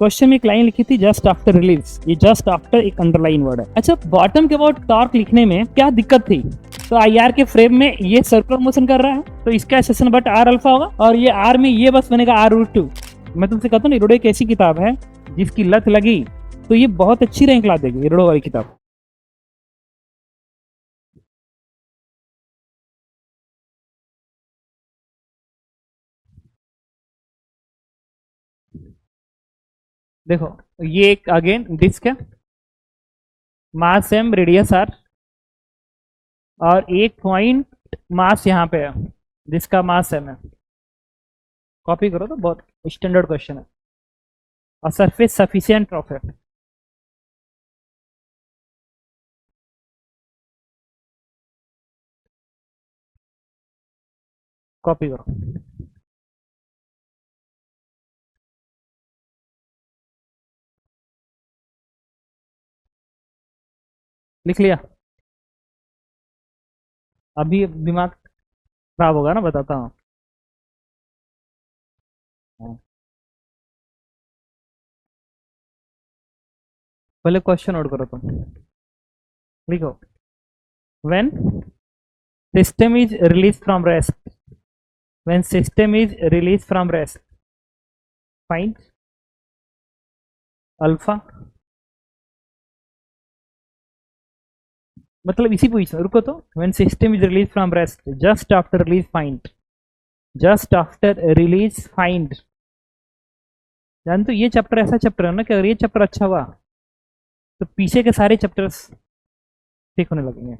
Question में एक line लिखी थी जस्ट आफ्टर रिलीज, ये जस्ट आफ्टर एक अंडरलाइन वर्ड है। अच्छा, बॉटम के अबाउट टॉर्क लिखने में क्या दिक्कत थी? तो IR के फ्रेम में ये सर्कुलर मोशन कर रहा है, तो इसका सेशन बट R अल्फा होगा, और ये R में ये बस बनेगा R√2। मैं तुमसे कहता हूँ इरोडो एक ऐसी किताब है जिसकी लत लगी तो ये बहुत अच्छी रैंक ला देगी, इरोडो वाली किताब। देखो, ये एक अगेन डिस्क है, मास एम, रेडियस आर, और एक पॉइंट मास यहाँ पे है जिसका मास एम है। कॉपी करो तो बहुत स्टैंडर्ड क्वेश्चन है, और सरफेस सफिशिएंट रफ है। कॉपी करो। लिख लिया? अभी दिमाग खराब होगा ना, बताता हूँ। पहले क्वेश्चन नोट करो तुम, लिखो। When system is release from rest, when system is release from rest, find alpha. मतलब इसी पोजीशन, रुको तो, when system is release from rest, just after release find, just after release find. जानते हो ये चैप्टर ऐसा चैप्टर है ना कि अगर ये चैप्टर अच्छा हुआ तो पीछे के सारे चैप्टर्स ठीक होने लगेंगे।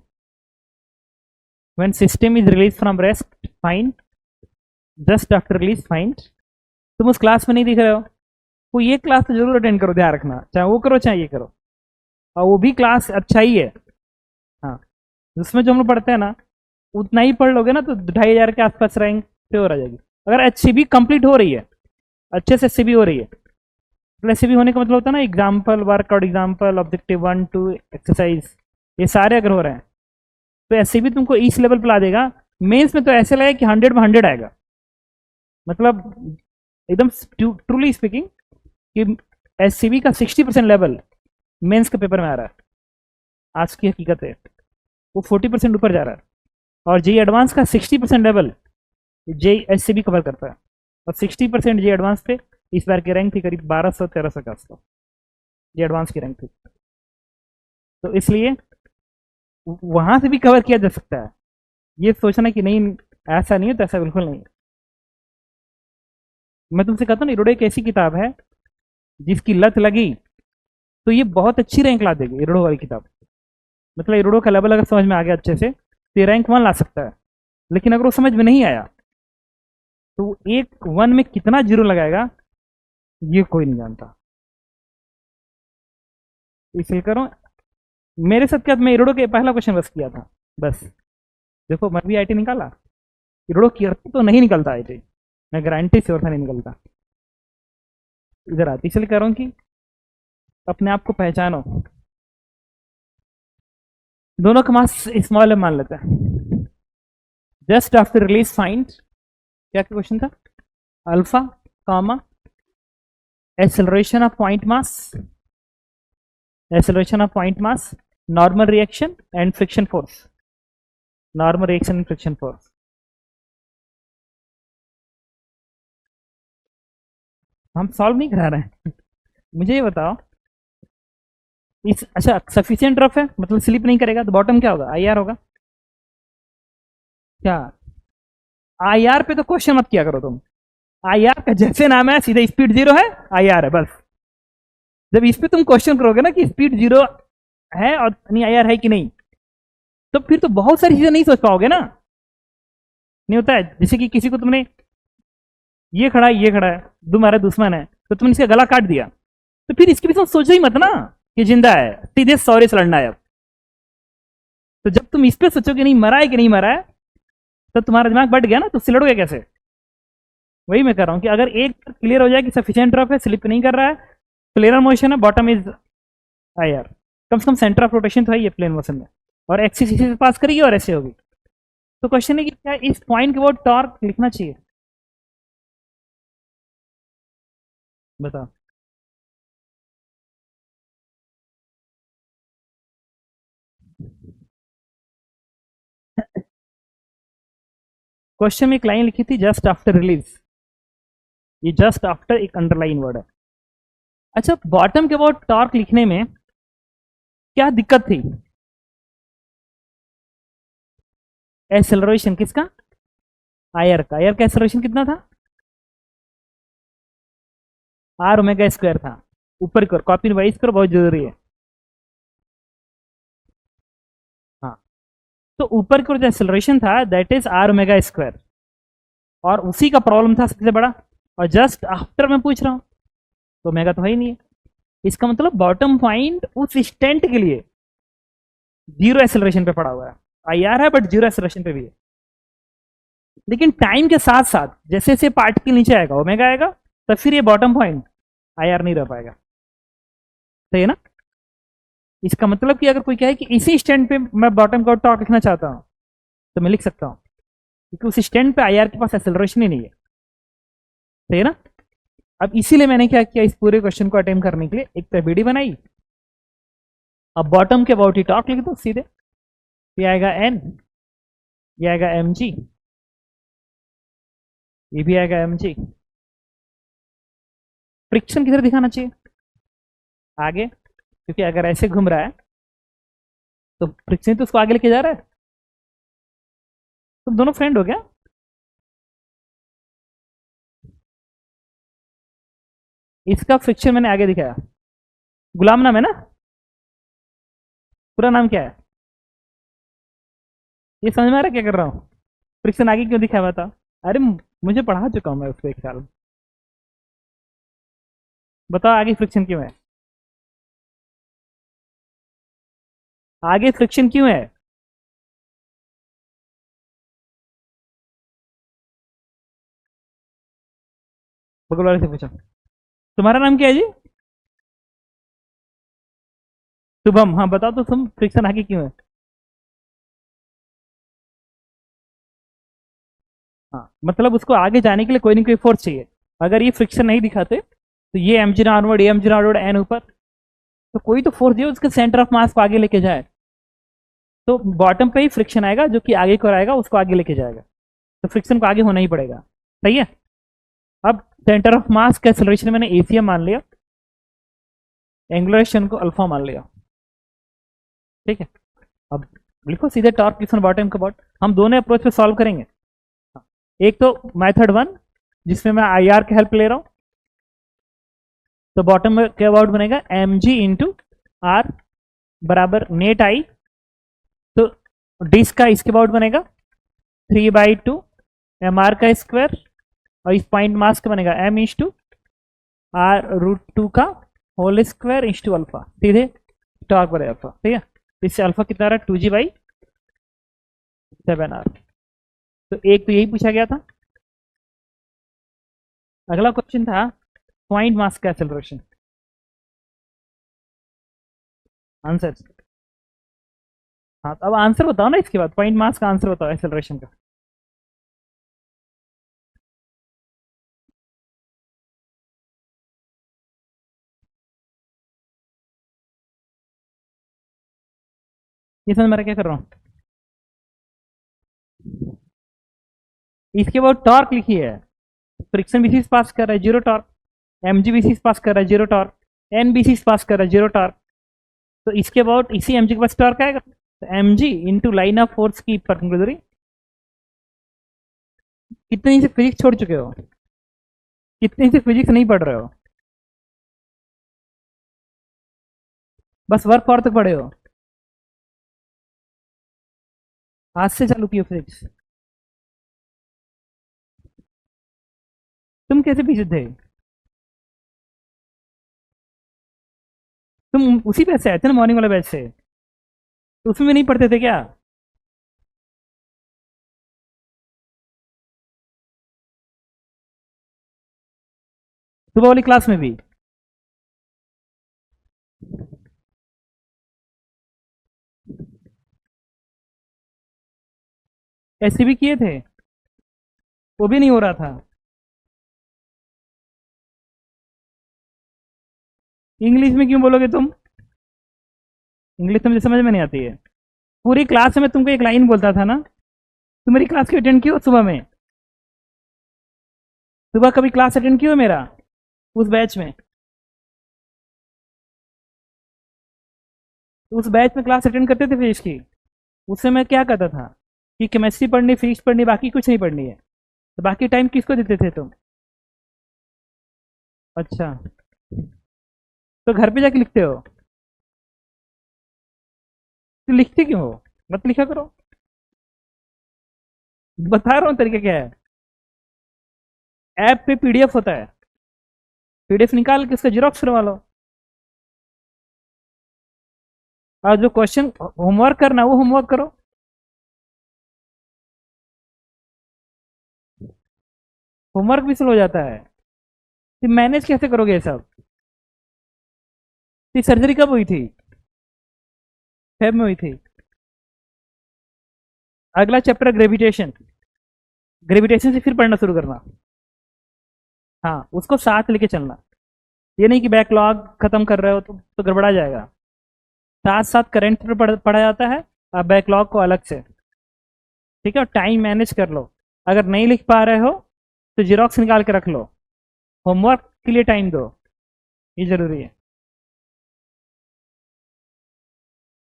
When system is release from rest find, just after release find. तुम उस क्लास में नहीं दिख रहे हो, वो ये क्लास तो जरूर अटेंड करो, ध्यान रखना, चाहे वो करो चाहे ये करो, और वो भी क्लास अच्छा ही है। हाँ, जिसमें जो हम लोग पढ़ते हैं ना उतना ही पढ़ लोगे ना तो 2500 के आसपास रैंक प्योर आ जाएगी। अगर HCB कंप्लीट हो रही है, अच्छे से SCB हो रही है, तो SCB होने का मतलब होता है ना example, workout example, objective 1 2 exercise, ये सारे अगर हो रहे हैं तो SCB तुमको इस लेवल पर ला देगा। मेंस में तो ऐसे लगेगा कि 100 में 100 आएगा, मतलब एकदम ट्रूली स्पीकिंग कि SCB का 60% लेवल मेंस के पेपर में आ रहा है। आज की हकीकत है, वो 40% ऊपर जा रहा है, और JEE एडवांस का 60% लेवल JEE SCB कवर करता है, और 60% JEE एडवांस पे इस बार की रैंक थी करीब 1200-1300 के आसपास, JEE एडवांस की रैंक थी। तो इसलिए वहां से भी कवर किया जा सकता है। ये सोचना कि नहीं ऐसा नहीं है, तो ऐसा बिल्कुल नहीं है। मैं तुमसे कहता हूँ इरोडो एक ऐसी किताब है जिसकी लत लगी तो ये बहुत अच्छी रैंक ला देगी, इरोडो वाली किताब। मतलब इरोडो का लेवल अगर समझ में आ गया अच्छे से तो ये रैंक 1 ला सकता है, लेकिन अगर वो समझ में नहीं आया तो एक 1 में कितना जीरो लगाएगा ये कोई नहीं जानता। इसलिए करो, मेरे साथ क्या, मैं इरोडो के पहला क्वेश्चन बस किया था बस। देखो मैं भी IT निकाला, इरोडो किया तो नहीं निकलता IT, मैं गारंटी से और नहीं निकलता। इधर आती, इसलिए कह रहा हूँ कि अपने आप को पहचानो। दोनों का मास स्मॉल मान लेते हैं। जस्ट आफ्टर रिलीज फाइंड, क्या क्वेश्चन था? Alpha comma acceleration of point mass, acceleration of point mass, normal reaction and friction force, normal reaction and friction force। हम सॉल्व नहीं करा रहे हैं। मुझे ये बताओ, इस अच्छा सफिशिएंट रफ है मतलब स्लिप नहीं करेगा, तो बॉटम क्या होगा? IR होगा क्या? IR पे तो क्वेश्चन मत किया करो तुम, IR का जैसे नाम है सीधे स्पीड 0 है, IR है बस। जब इस पे तुम क्वेश्चन करोगे ना कि स्पीड 0 है और नहीं IR है कि नहीं, तो फिर तो बहुत सारी चीजें नहीं सोच पाओगे ना। नहीं होता है, जैसे कि किसी को तुमने ये खड़ा है, ये खड़ा है, तुम्हारा दुश्मन है, तो तुमने इसका गला काट दिया, तो फिर इसके पीछे सोचो ही मत ना कि जिंदा है, सीधे सॉरी से लड़ना है अब। तो जब तुम इस पे सोचोगे नहीं मरा है कि नहीं मरा है, तो तुम्हारा दिमाग बढ़ गया ना, तो उससे लड़ोगे कैसे? वही मैं कर रहा हूँ कि अगर एक क्लियर हो जाए कि सफिशिएंट रफ है, स्लिप नहीं कर रहा है, प्लेनर मोशन है, बॉटम इज IR, कम से कम सेंटर ऑफ रोटेशन तो है ये प्लेन मोशन में, और एक्सिस इसी से पास करेगी और ऐसे होगी। तो क्वेश्चन है कि क्या इस पॉइंट के बाद टॉर्क लिखना चाहिए? बताओ। क्वेश्चन में एक लाइन लिखी थी जस्ट आफ्टर रिलीज, ये जस्ट आफ्टर एक अंडरलाइन वर्ड है। अच्छा, बॉटम के अबाउट टॉर्क लिखने में क्या दिक्कत थी? एक्सेलरेशन किसका? आयर का। आयर का एक्सेलरेशन कितना था? आर ओमेगा स्क्वायर था। ऊपर की ओर कॉपी रिवाइज करो, बहुत जरूरी है। हाँ, तो ऊपर की ओर जो एक्सेलरेशन था that is R omega square, और उसी का प्रॉब्लम था सबसे बड़ा। और जस्ट आफ्टर मैं पूछ रहा हूं तो ओमेगा तो है ही नहीं है। इसका मतलब बॉटम पॉइंट उस स्टेंट के लिए जीरो एक्सेलरेशन पे पड़ा हुआ है। आईआर है बट जीरो एक्सेलरेशन पे भी है। लेकिन टाइम के साथ साथ जैसे जैसे पार्टिकल नीचे आएगा, ओमेगा आएगा, तो फिर ये बॉटम पॉइंट आईआर नहीं रह पाएगा। सही है ना? इसका मतलब कि अगर कोई कहे कि इसी स्टैंड पे मैं बॉटम का टॉर्क लिखना चाहता हूं तो मैं लिख सकता हूं, क्योंकि उस स्टैंड पे आईआर के पास एक्सेलरेशन ही नहीं है। सही है ना? अब इसीलिए मैंने क्या किया, इस पूरे क्वेश्चन को अटेम्प्ट करने के लिए एक पीडी बनाई। अब बॉटम के अबाउट ही टॉर्क लिख दो सीधे। ये आएगा एन, ये आएगा एम जी, ये भी आएगा एम जी। फ्रिक्शन किधर दिखाना चाहिए? आगे, क्योंकि अगर ऐसे घूम रहा है तो फ्रिक्शन तो उसको आगे लेके जा रहा है। तुम दोनों फ्रेंड हो गया। इसका फ्रिक्शन मैंने आगे दिखाया। गुलाम नाम है ना? पूरा नाम क्या है? ये समझ में आ रहा है क्या कर रहा हूँ? फ्रिक्शन आगे क्यों दिखाया था? अरे मुझे पढ़ा चुका हूं मैं उसको एक साल। बताओ आगे फ्रिक्शन क्यों है? आगे फ्रिक्शन क्यों है? बगल वाले से पूछो। तुम्हारा नाम क्या है जी? शुभम। हाँ बताओ तो तुम, फ्रिक्शन आगे क्यों है? हाँ, मतलब उसको आगे जाने के लिए कोई ना कोई फोर्स चाहिए। अगर ये फ्रिक्शन नहीं दिखाते तो ये एम जी डाउनवर्ड, ये एम जी डाउनवर्ड, एन ऊपर, तो कोई तो फोर्स दिए उसके सेंटर ऑफ मास को आगे लेके जाए। तो बॉटम पे ही फ्रिक्शन आएगा जो कि आगे को आएगा, उसको आगे लेके जाएगा। तो फ्रिक्शन को आगे होना ही पड़ेगा। सही है? अब सेंटर ऑफ मास का एक्सेलरेशन मैंने एसीएम मान लिया, एंगुलर को अल्फा मान लिया। ठीक है, अब लिखो सीधे टॉर्क फ्रिक्शन बॉटम के अबाउट। हम दोनों अप्रोच पे सॉल्व करेंगे। एक तो मेथड 1 जिसमें मैं आईआर की हेल्प ले रहा हूं, तो बॉटम में क्या अबाउट बनेगा, एम जी इंटू आर बराबर नेट आई। तो डिस्क का इसके अबाउट बनेगा 3/2 एम आर का स्क्वायर, और इस पॉइंट मास का बनेगा एम इज टू r√2 का whole square is to alpha. सीधे टॉर्क बने अल्फा। ठीक है, इससे अल्फा कितना रहा, 2g/7r। तो एक तो यही पूछा गया था। अगला क्वेश्चन था पॉइंट मास का एक्सेलरेशन। आंसर, हाँ तो अब आंसर बताओ ना, इसके बाद पॉइंट मास का आंसर बताओ एक्सेलरेशन का। ये समझ मेरा क्या कर रहा हूँ? इसके बाद टॉर्क लिखी है, फ्रिक्शन बीसी पास कर रहा है zero torque, M G BC पास कर रहा है जीरो टॉर्क, एन बीसी पास कर रहा है जीरो टॉर्क। तो इसके बाद इसी एम जी के पास टॉर्क आएगा, तो M G into line of force की परपेंडिकुलर। कितने से फिजिक्स छोड़ चुके हो? कितने से फिजिक्स नहीं पढ़ रहे हो? बस वर्क फॉर तक पढ़े हो? आज से चालू किए फिजिक्स? तुम कैसे पीछे थे? तुम उसी बैच से आए थे ना, मॉर्निंग वाला बैच से? तो उसमें भी नहीं पढ़ते थे क्या? सुबह वाली क्लास में भी? ऐसे भी किए थे? वो भी नहीं हो रहा था? इंग्लिश में क्यों बोलोगे तुम? इंग्लिश तो मुझे समझ में नहीं आती है। पूरी क्लास में मैं तुमको एक लाइन बोलता था ना। तुम मेरी क्लास की अटेंड की हो सुबह में? सुबह कभी क्लास अटेंड किया मेरा उस बैच में? उस बैच में क्लास अटेंड करते थे फिजिक्स की? उससे मैं क्या करता था कि केमिस्ट्री पढ़नी, फिजिक्स पढ़नी, बाकी कुछ नहीं पढ़नी है। तो बाकी टाइम किसको देते थे तुम? अच्छा, तो घर पे जाके लिखते हो? तो लिखते क्यों हो? मत लिखा करो। बता रहा हूँ तरीका क्या है। ऐप पे पीडीएफ होता है, पीडीएफ निकाल के उसका जेरॉक्स करवा लो। और जो क्वेश्चन होमवर्क करना है वो होमवर्क करो। होमवर्क भी स्लो हो जाता है। तो मैनेज कैसे करोगे ये सब? तो सर्जरी कब हुई थी? फेब में हुई थी। अगला चैप्टर ग्रेविटेशन, ग्रेविटेशन से फिर पढ़ना शुरू करना। हाँ, उसको साथ लेके चलना। ये नहीं कि बैकलॉग खत्म कर रहे हो तो गड़बड़ा जाएगा। साथ साथ करंट पर पढ़ा जाता है और बैकलॉग को अलग से। ठीक है, टाइम मैनेज कर लो। अगर नहीं लिख पा रहे हो तो जेरॉक्स निकाल के रख लो। होमवर्क के लिए टाइम दो, ये जरूरी है।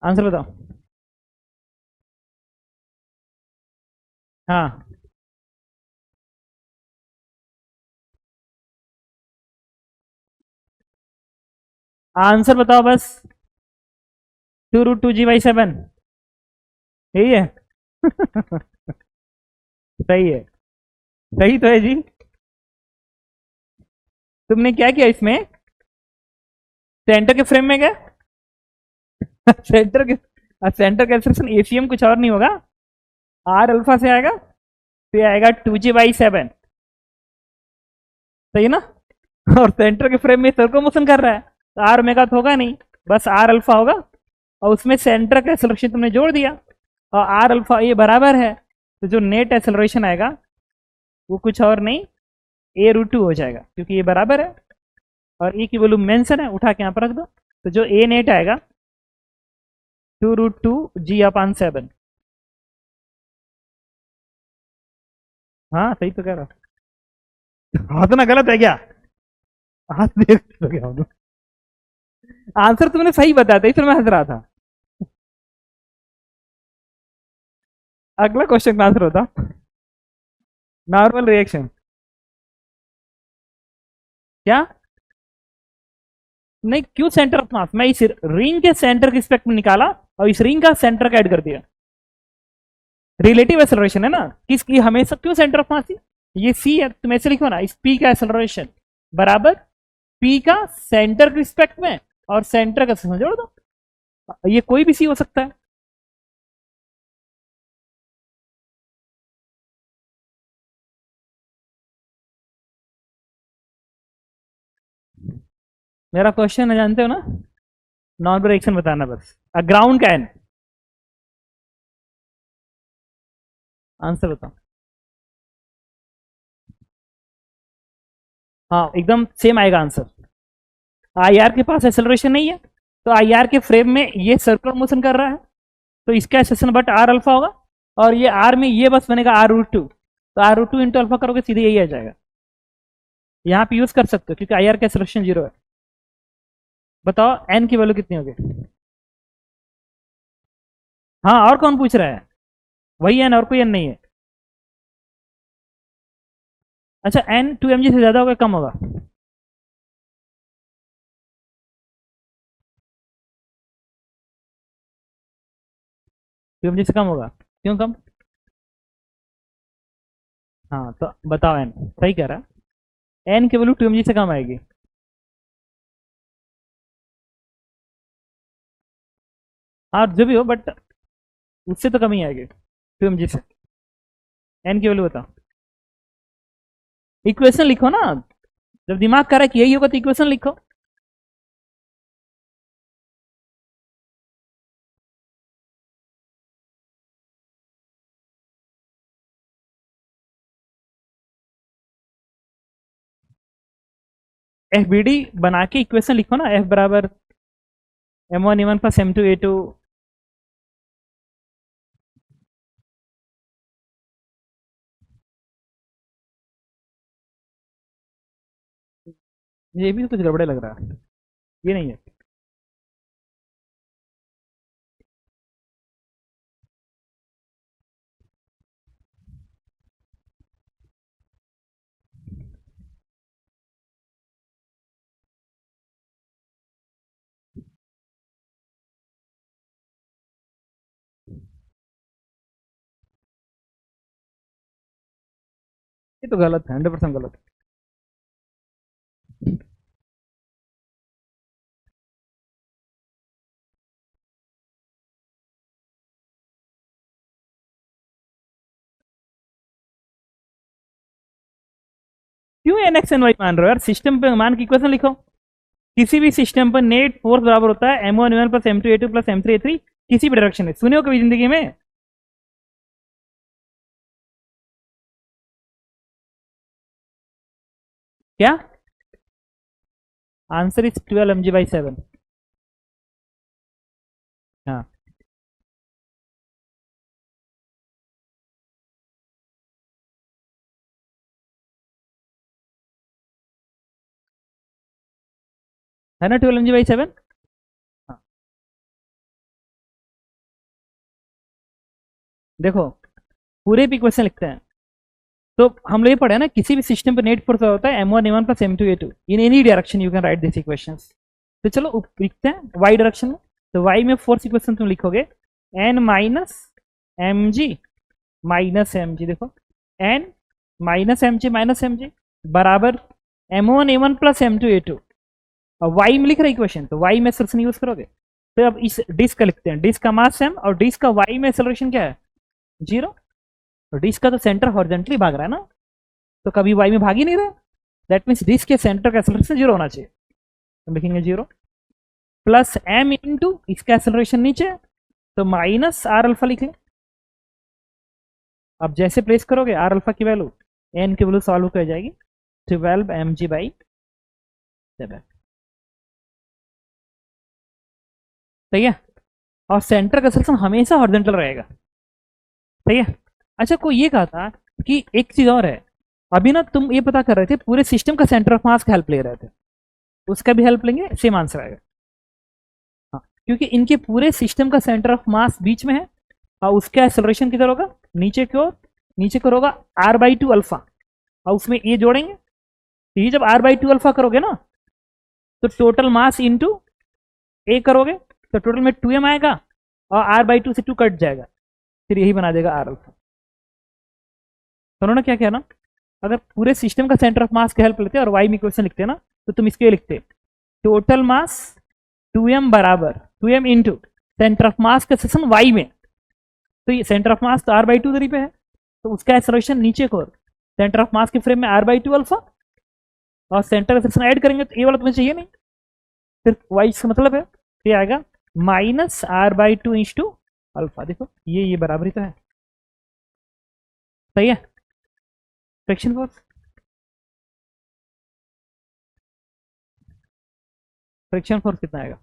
आंसर बताओ। हाँ, आंसर बताओ बस। 2√2g/7 यही है। सही है, सही तो है जी। तुमने क्या किया इसमें? सेंटर के फ्रेम में क्या? सेंटर के, सेंटर का एक्सप्रेशन एसीएम कुछ और नहीं होगा, आर अल्फा से आएगा, तो आएगा 2g/7। सही ना? और सेंटर के फ्रेम में सर्कुलर मोशन कर रहा है, तो आर ओमेगा तो होगा नहीं, बस आर अल्फा होगा। और उसमें सेंटर का एक्सेलरेशन तुमने जोड़ दिया, और आर अल्फा ये बराबर है, तो जो नेट एक्सेलरेशन आएगा वो कुछ और नहीं, a√2 हो जाएगा, क्योंकि ये बराबर है और ए की वैल्यू मेंशन है, उठा के यहाँ पर रख दो। तो जो ए नेट आएगा 2√2g/7। हाँ, सही तो कह रहा हूँ। हाँ, तो ना गलत है क्या? हाथ देख तो क्या होगा? आंसर तुमने सही बताया था, फिर मैं हंस रहा था। अगला क्वेश्चन का आंसर होता नॉर्मल रिएक्शन। क्या? नहीं, क्यों सेंटर ऑफ मास? मैं इस रिंग के सेंटर के स्पेक्ट में निकाला और इस रिंग का सेंटर का ऐड कर दिया। रिलेटिव एक्सेलरेशन है ना, किसकी हमेशा क्यों सेंटर ऑफ मास थी? ये सी है, तुम ऐसे लिखो ना, इस पी का एक्सेलरेशन बराबर पी का सेंटर के रिस्पेक्ट में और सेंटर का जोड़ दो। ये कोई भी सी हो सकता है। मेरा क्वेश्चन है, जानते हो ना? नॉर्मल रिएक्शन बताना बस। ग्राउंड कैन, आंसर बताओ। हाँ, एकदम सेम आएगा आंसर। आई आर के पास एक्सेलरेशन नहीं है, तो आई आर के फ्रेम में ये सर्कुलर मोशन कर रहा है, तो इसका एक्सेलरेशन बट आर अल्फा होगा। और ये आर में ये बस बनेगा r√2, तो r√2 इंटू अल्फा करोगे सीधे यही आ जाएगा। यहाँ पे यूज कर सकते हो क्योंकि आई आर का एक्सेलरेशन 0 है। बताओ एन की वैल्यू कितनी होगी? हाँ, और कौन पूछ रहा है? वही एन, और कोई एन नहीं है। अच्छा, एन 2mg से ज्यादा होगा कम होगा? 2mg से कम होगा। क्यों कम? हाँ, तो बताओ एन। सही कह रहा है, एन की वैल्यू 2mg से कम आएगी। हाँ, जो भी हो, बट उससे तो कम ही आएगी 2mg से। एन की वैल्यू बताओ। इक्वेशन लिखो ना, जब दिमाग कर रहा है कि यही होगा तो इक्वेशन लिखो। एफ बी डी बना के इक्वेशन लिखो ना, एफ बराबर m1 प्लस m2 ये भी कुछ गड़बड़े लग रहा है, ये नहीं है। ये तो गलत है, 100% गलत है। क्यों एन एक्स एन वाई मान रहे हो यार? सिस्टम पे मान की इक्वेशन लिखो। किसी भी सिस्टम पर नेट फोर्स बराबर होता है m1 plus m2 a2 plus m3 a3 किसी भी डायरेक्शन में। सुने हो कभी जिंदगी में? क्या आंसर इज 12 mg/7। हाँ, है ना 12 mg/7। हाँ, देखो पूरे भी क्वेश्चन लिखते हैं। तो हम लोग ये पढ़े ना, किसी भी सिस्टम पर नेट फोर्स होता है m1 a1 plus m2 a2 in any direction you can write this equations. तो चलो लिखते हैं वाई डायरेक्शन में। तो वाई में फोर्स इक्वेशन तुम लिखोगे n minus M G minus M G. देखो n माइनस एम जी बराबर m1 a1 plus m2 a2। और वाई में लिख रहे इक्वेशन, तो वाई में एक्सेलरेशन यूज करोगे। तो अब इस डिस्क का लिखते हैं, डिस्क का मास m और डिस्क का वाई में एक्सेलरेशन क्या है? 0। और डिस्क का तो सेंटर हॉरिजॉन्टली भाग रहा है ना, तो कभी वाई में भाग ही नहीं रहा। दैट मीन्स डिस्क के सेंटर का एक्सेलरेशन 0 होना चाहिए। तो लिखेंगे 0 प्लस m इंटू इसका एक्सेलरेशन नीचे, तो माइनस आर अल्फा लिखें। अब जैसे प्लेस करोगे आर अल्फा की वैल्यू, एन की वैल्यू सॉल्व कर जाएगी 12 mg/7। सही है। और सेंटर का एक्सेलरेशन हमेशा हॉरिजॉन्टल रहेगा। सही है। अच्छा, कोई ये कहा था कि एक चीज और है। अभी ना तुम ये पता कर रहे थे पूरे सिस्टम का सेंटर ऑफ मास का हेल्प ले रहे थे, उसका भी हेल्प लेंगे, सेम आंसर आएगा। हाँ, क्योंकि इनके पूरे सिस्टम का सेंटर ऑफ मास बीच में है और उसका एक्सेलरेशन किधर होगा? नीचे की ओर। नीचे की ओर होगा r/2 अल्फा और उसमें ये जोड़ेंगे। तो ये जब r/2 अल्फा करोगे ना, तो टोटल मास इंटू ए करोगे तो टोटल में 2m आएगा और r/2 से 2 कट जाएगा, फिर यही बना देगा r अल्फा। तो उन्होंने क्या किया ना, अगर पूरे सिस्टम का सेंटर ऑफ मास की हेल्प लेते और वाई में इक्वेशन लिखते ना, तो तुम इसके लिखते टोटल मास 2m बराबर 2m into centre of mass का सेक्शन वाई में। तो ये सेंटर ऑफ मास तो r/2 दूरी पे है, तो उसका एक्सेलरेशन नीचे को सेंटर ऑफ मास के फ्रेम में r/2 अल्फा और सेंटर का सेक्शन ऐड करेंगे तो ये वाला तुम्हें चाहिए नहीं, सिर्फ वाई का मतलब है। तो ये आएगा माइनस r/2 इंटू अल्फा। देखो ये बराबरी तो है। सही है। फ्रिक्शन फोर्स, फ्रिक्शन फोर्स कितना आएगा?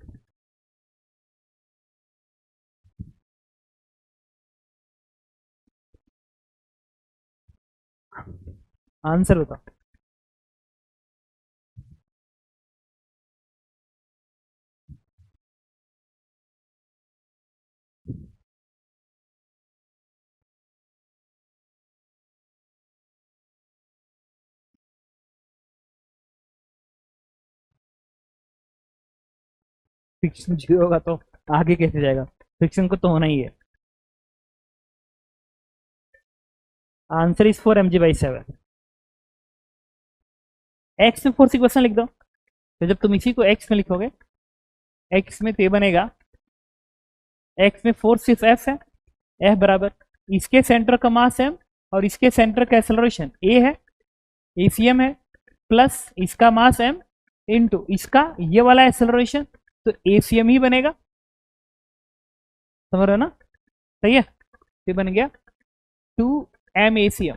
आंसर बताओ। फ्रिक्शन 0 होगा तो आगे कैसे जाएगा? फ्रिक्शन को तो होना ही है। Answer is 4 mg/7। एक्स में फोर्स इक्वेशन लिख दो। तो जब तुम इसी को एक्स में लिखोगे, एक्स में तो ये बनेगा, एक्स में फोर्स सिर्फ एफ है, एफ बराबर इसके सेंटर का मास एम और इसके सेंटर का एक्सेलरेशन ए है, एसीएम है, प्लस इसका मास एम इंटू इसका ये वाला एक्सेलरेशन, तो एसीएम ही बनेगा। समझ रहे हो ना? सही है। ये बन गया 2m एसीएम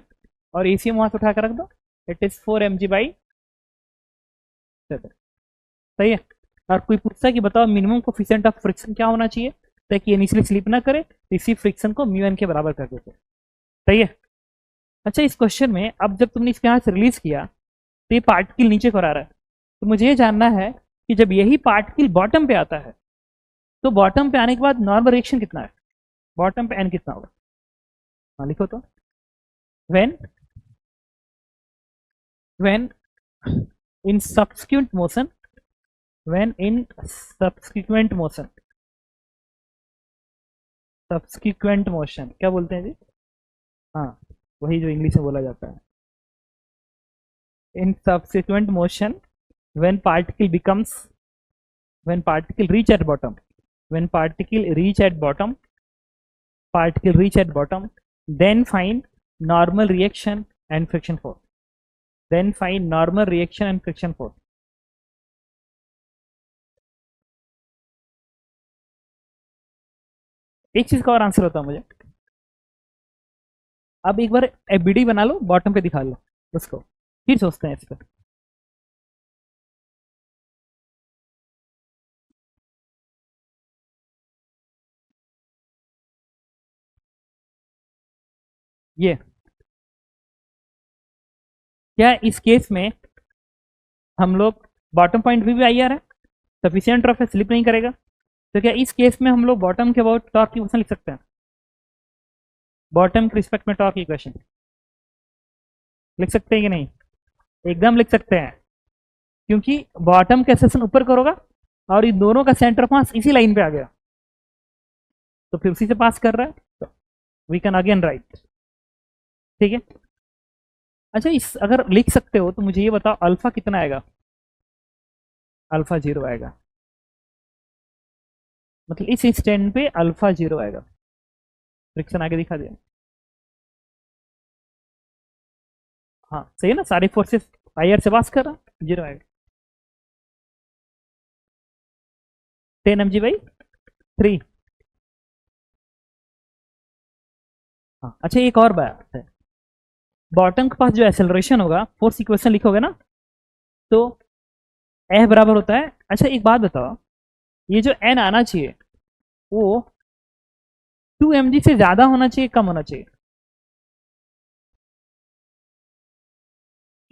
और एसीएम वहां से उठा कर रख दो, इट इज 4 mg/7। सही है। और कोई पूछता है कि बताओ मिनिमम कोफिशिएंट ऑफ फ्रिक्शन क्या होना चाहिए ताकि इनिशियली स्लिप ना करे, तो इसी फ्रिक्शन को म्यू एन के बराबर कर देते। सही है। अच्छा, इस क्वेश्चन में अब जब तुमने इसके यहाँ से रिलीज किया तो ये पार्टिकल नीचे को आ रहा है, तो मुझे ये जानना है कि जब यही पार्टिकल बॉटम पे आता है तो बॉटम पे आने के बाद नॉर्मल रिएक्शन कितना है, बॉटम पे एन कितना होगा। हाँ लिखो तो, when when in subsequent motion, when in subsequent motion, subsequent motion क्या बोलते हैं जी, हाँ वही जो इंग्लिश में बोला जाता है। In subsequent motion when particle becomes, when particle reach at bottom, when particle reach at bottom, particle reach at bottom, then find normal reaction and friction force, then find normal reaction and friction force। एक चीज का और answer होता है मुझे, अब एक बार FBD बना लो, बॉटम पे दिखा लो उसको, फिर सोचते हैं इस पर। ये क्या इस केस में हम लोग बॉटम पॉइंट भी आई आ रहा है, सफिशियंट रफ है, स्लिप नहीं करेगा, तो क्या इस केस में हम लोग बॉटम के अबाउट टॉर्क की इक्वेशन लिख सकते हैं, बॉटम के रिस्पेक्ट में टॉर्क की इक्वेशन लिख सकते हैं कि नहीं, एकदम लिख सकते हैं, क्योंकि बॉटम का सेक्शन ऊपर करोगा और इन दोनों का सेंटर ऑफ मास इसी लाइन पे आ गया, तो फिर उसी से पास कर रहा है, तो वी कैन अगेन राइट। ठीक है, अच्छा इस अगर लिख सकते हो तो मुझे ये बताओ अल्फा कितना आएगा, अल्फा 0 आएगा, मतलब इस स्टैंड पे अल्फा 0 आएगा। फ्रिक्शन आगे दिखा दिया, हाँ सही है ना, सारी फोर्सेस आई आर से पास कर रहा, 0 आएगा, 10 mg/3। हाँ अच्छा एक और बात है, बॉटम के पास जो एक्सेलरेशन होगा, फोर्स इक्वेशन लिखोगे ना, तो F बराबर होता है, अच्छा एक बात बताओ, ये जो n आना चाहिए वो 2 mg से ज्यादा होना चाहिए, कम होना चाहिए,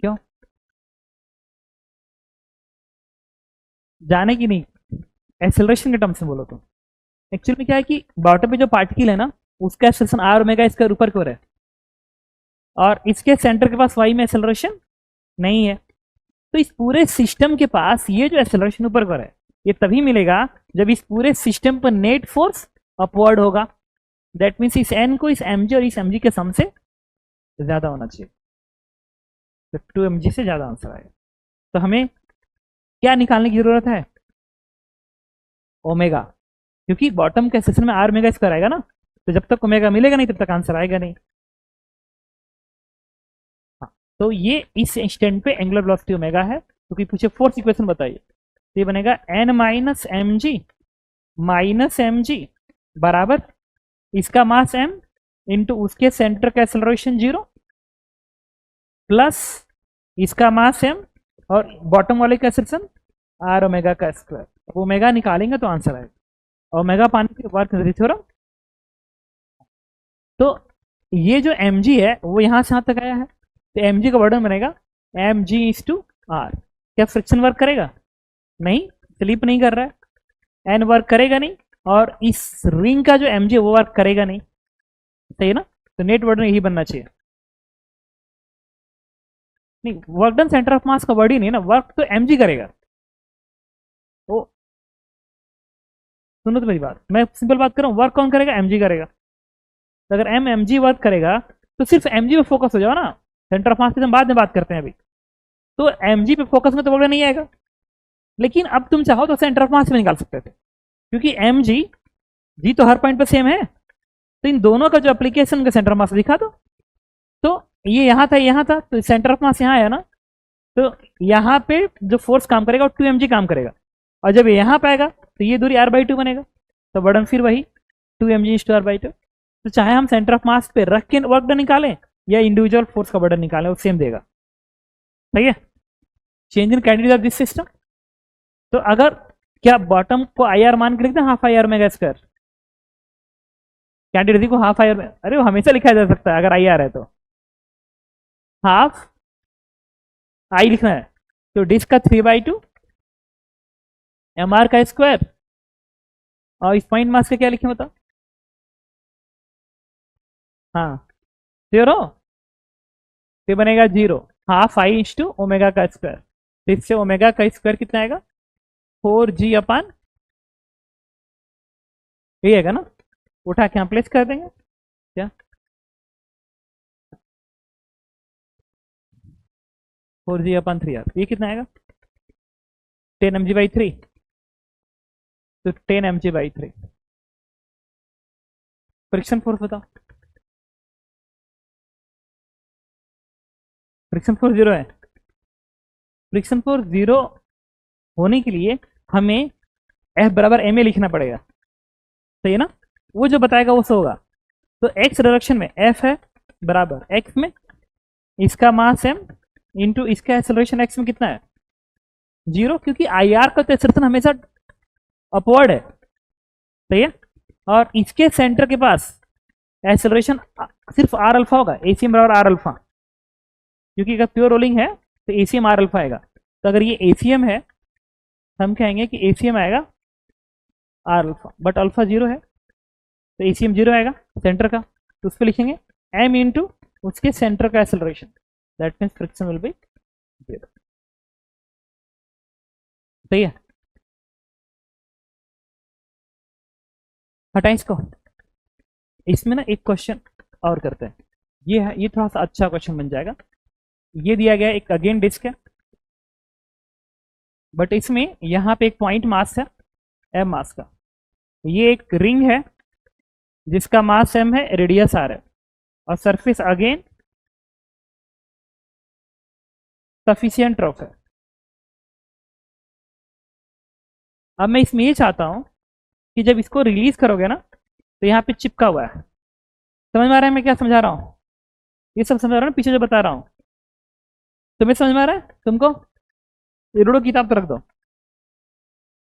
क्यों, जाने की नहीं, एक्सेलरेशन के टर्म्स में बोलो तो एक्चुअली में क्या है कि बॉटम पे जो पार्टिकल है ना उसका एक्सेलरेशन आर ओमेगा इसका ऊपर क्यों है, और इसके सेंटर के पास वाई में एक्सेलरेशन नहीं है, तो इस पूरे सिस्टम के पास ये जो एक्सेलरेशन ऊपर पर है ये तभी मिलेगा जब इस पूरे सिस्टम पर नेट फोर्स अपवर्ड होगा, दैट मीन्स इस एन को इस mg और इस mg के सम से ज्यादा होना चाहिए, तो 2 mg से ज्यादा आंसर आएगा। तो हमें क्या निकालने की जरूरत है, ओमेगा, क्योंकि बॉटम के सेक्शन में आर ओमेगा स्क्वायर आएगा ना, तो जब तक ओमेगा मिलेगा नहीं तब तक आंसर आएगा नहीं। हाँ तो ये इस इंस्टेंट पे एंगुलर वेलोसिटी ओमेगा है, क्योंकि तो पूछे फोर्स इक्वेशन बताइए, तो ये बनेगा n माइनस एम जी बराबर इसका मास m इंटू उसके सेंटर का एक्सेलरेशन 0 प्लस इसका मास m और बॉटम वाले का एक्सेलरेशन आर ओमेगा का स्क्वायर, ओमेगा निकालेंगे तो आंसर आएगा, ओमेगा पाने के वर्क थ्योरम। तो ये जो mg है वो यहां से यहां तक आया है, तो mg का वर्डन बनेगा mg/r, क्या फ्रिक्शन वर्क करेगा, नहीं स्लिप नहीं कर रहा है, n वर्क करेगा नहीं, और इस रिंग का जो mg है वो वर्क करेगा नहीं, सही है ना, तो नेट वर्डन यही बनना चाहिए। नहीं work done centre of mass का वर्ड ही नहीं ना, वर्क तो mg करेगा, वो सुनो तो मेरी बात, मैं सिंपल बात कर रहा हूँ, वर्क कौन करेगा, mg करेगा, तो अगर mg वर्क करेगा तो सिर्फ mg पे फोकस हो जाओ ना, सेंटर ऑफ मास की हम बाद में बात करते हैं अभी, तो mg पे फोकस में तो प्रॉब्लम नहीं आएगा, लेकिन अब तुम चाहो तो सेंटर ऑफ मास में निकाल सकते थे, क्योंकि mg जी तो हर पॉइंट पे सेम है, तो इन दोनों का जो एप्लीकेशन का सेंटर ऑफ मास दिखा दो, तो ये यहाँ था तो सेंटर ऑफ मास यहाँ आया ना, तो यहाँ पे जो फोर्स काम करेगा वो 2 mg काम करेगा, और जब ये यहाँ पे आएगा तो ये दूरी r/2 बनेगा, तो वर्डन फिर वही 2 mg/r/2। तो चाहे हम सेंटर ऑफ मास पे रख के वर्क डन निकालें या इंडिविजुअल फोर्स का वर्डन निकालें वो सेम देगा, सही है। Change in candidate of this system, तो अगर क्या बॉटम को IR मान के लिखते हैं half IR omega square, candidate को हाफ IR, अरे वो हमेशा लिखा जा सकता है अगर IR है तो हाफ आई लिखना है, तो डिस्क का 3/2 mr का स्क्वायर, और इस पॉइंट मास का क्या लिखे बताओ? हाँ, श्योर हो? तो बनेगा 0, हाफ आई इंस टू ओमेगा का स्क्वायर। इससे ओमेगा का स्क्वायर कितना आएगा? 4g अपान, यही आएगा ना? उठा के यहाँ प्लेस कर देंगे क्या? 4g अपान 3r, ये कितना आएगा? 10 mg/3, तो 10 mg/3। फ्रिक्शन फोर्स बताओ। फ्रिक्शन फोर्स 0 है। फ्रिक्शन फोर्स 0 होने के लिए हमें F बराबर ma लिखना पड़ेगा, सही है ना? वो जो बताएगा वो सो होगा। तो x डायरेक्शन में F है बराबर x में इसका मास m इंटू इसका एक्सेलरेशन x में कितना है? 0, क्योंकि IR का तो एक्सेलरेशन हमेशा अपवर्ड है, सही है? और इसके सेंटर के पास एक्सेलरेशन सिर्फ r अल्फा होगा, ACM बराबर r अल्फा, क्योंकि अगर प्योर रोलिंग है तो ACM r अल्फा आएगा। तो अगर ये ACM है हम कहेंगे कि ACM आएगा r अल्फा, बट अल्फा 0 है तो ACM 0 आएगा सेंटर का, तो उस पर लिखेंगे m इंटू उसके सेंटर का acceleration, that means friction will be 0, सही है? हटाएं इसको। इसमें ना एक क्वेश्चन और करते हैं, ये है, ये थोड़ा सा अच्छा क्वेश्चन बन जाएगा। ये दिया गया एक अगेन डिस्क है, बट इसमें यहाँ पे एक पॉइंट मास है m मास का, ये एक रिंग है जिसका मास m है, रेडियस r है, और सरफेस अगेन सफिशिएंट रफ है। अब मैं इसमें ये चाहता हूं कि जब इसको रिलीज करोगे ना तो यहाँ पे चिपका हुआ है, समझ में आ रहा है मैं क्या समझा रहा हूँ? ये सब समझ रहा हूँ पीछे जो बता रहा हूँ, तुम्हें समझ में आ रहा है? तुमको ये रोडो किताब तो रख दो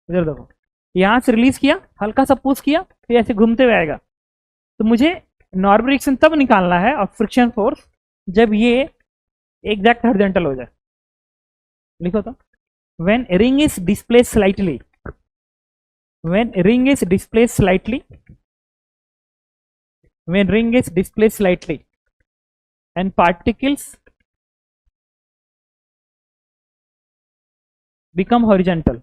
इधर, देखो यहाँ से रिलीज किया, हल्का सा पुश किया, फिर ऐसे घूमते हुए आएगा। तो मुझे नॉर्मल रिएक्शन तब निकालना है और फ्रिक्शन फोर्स जब ये एग्जैक्ट हॉरिजॉन्टल हो जाए। लिखो तो, when ring is displace slightly, when ring is displaced slightly, when ring is displaced slightly and particles become horizontal,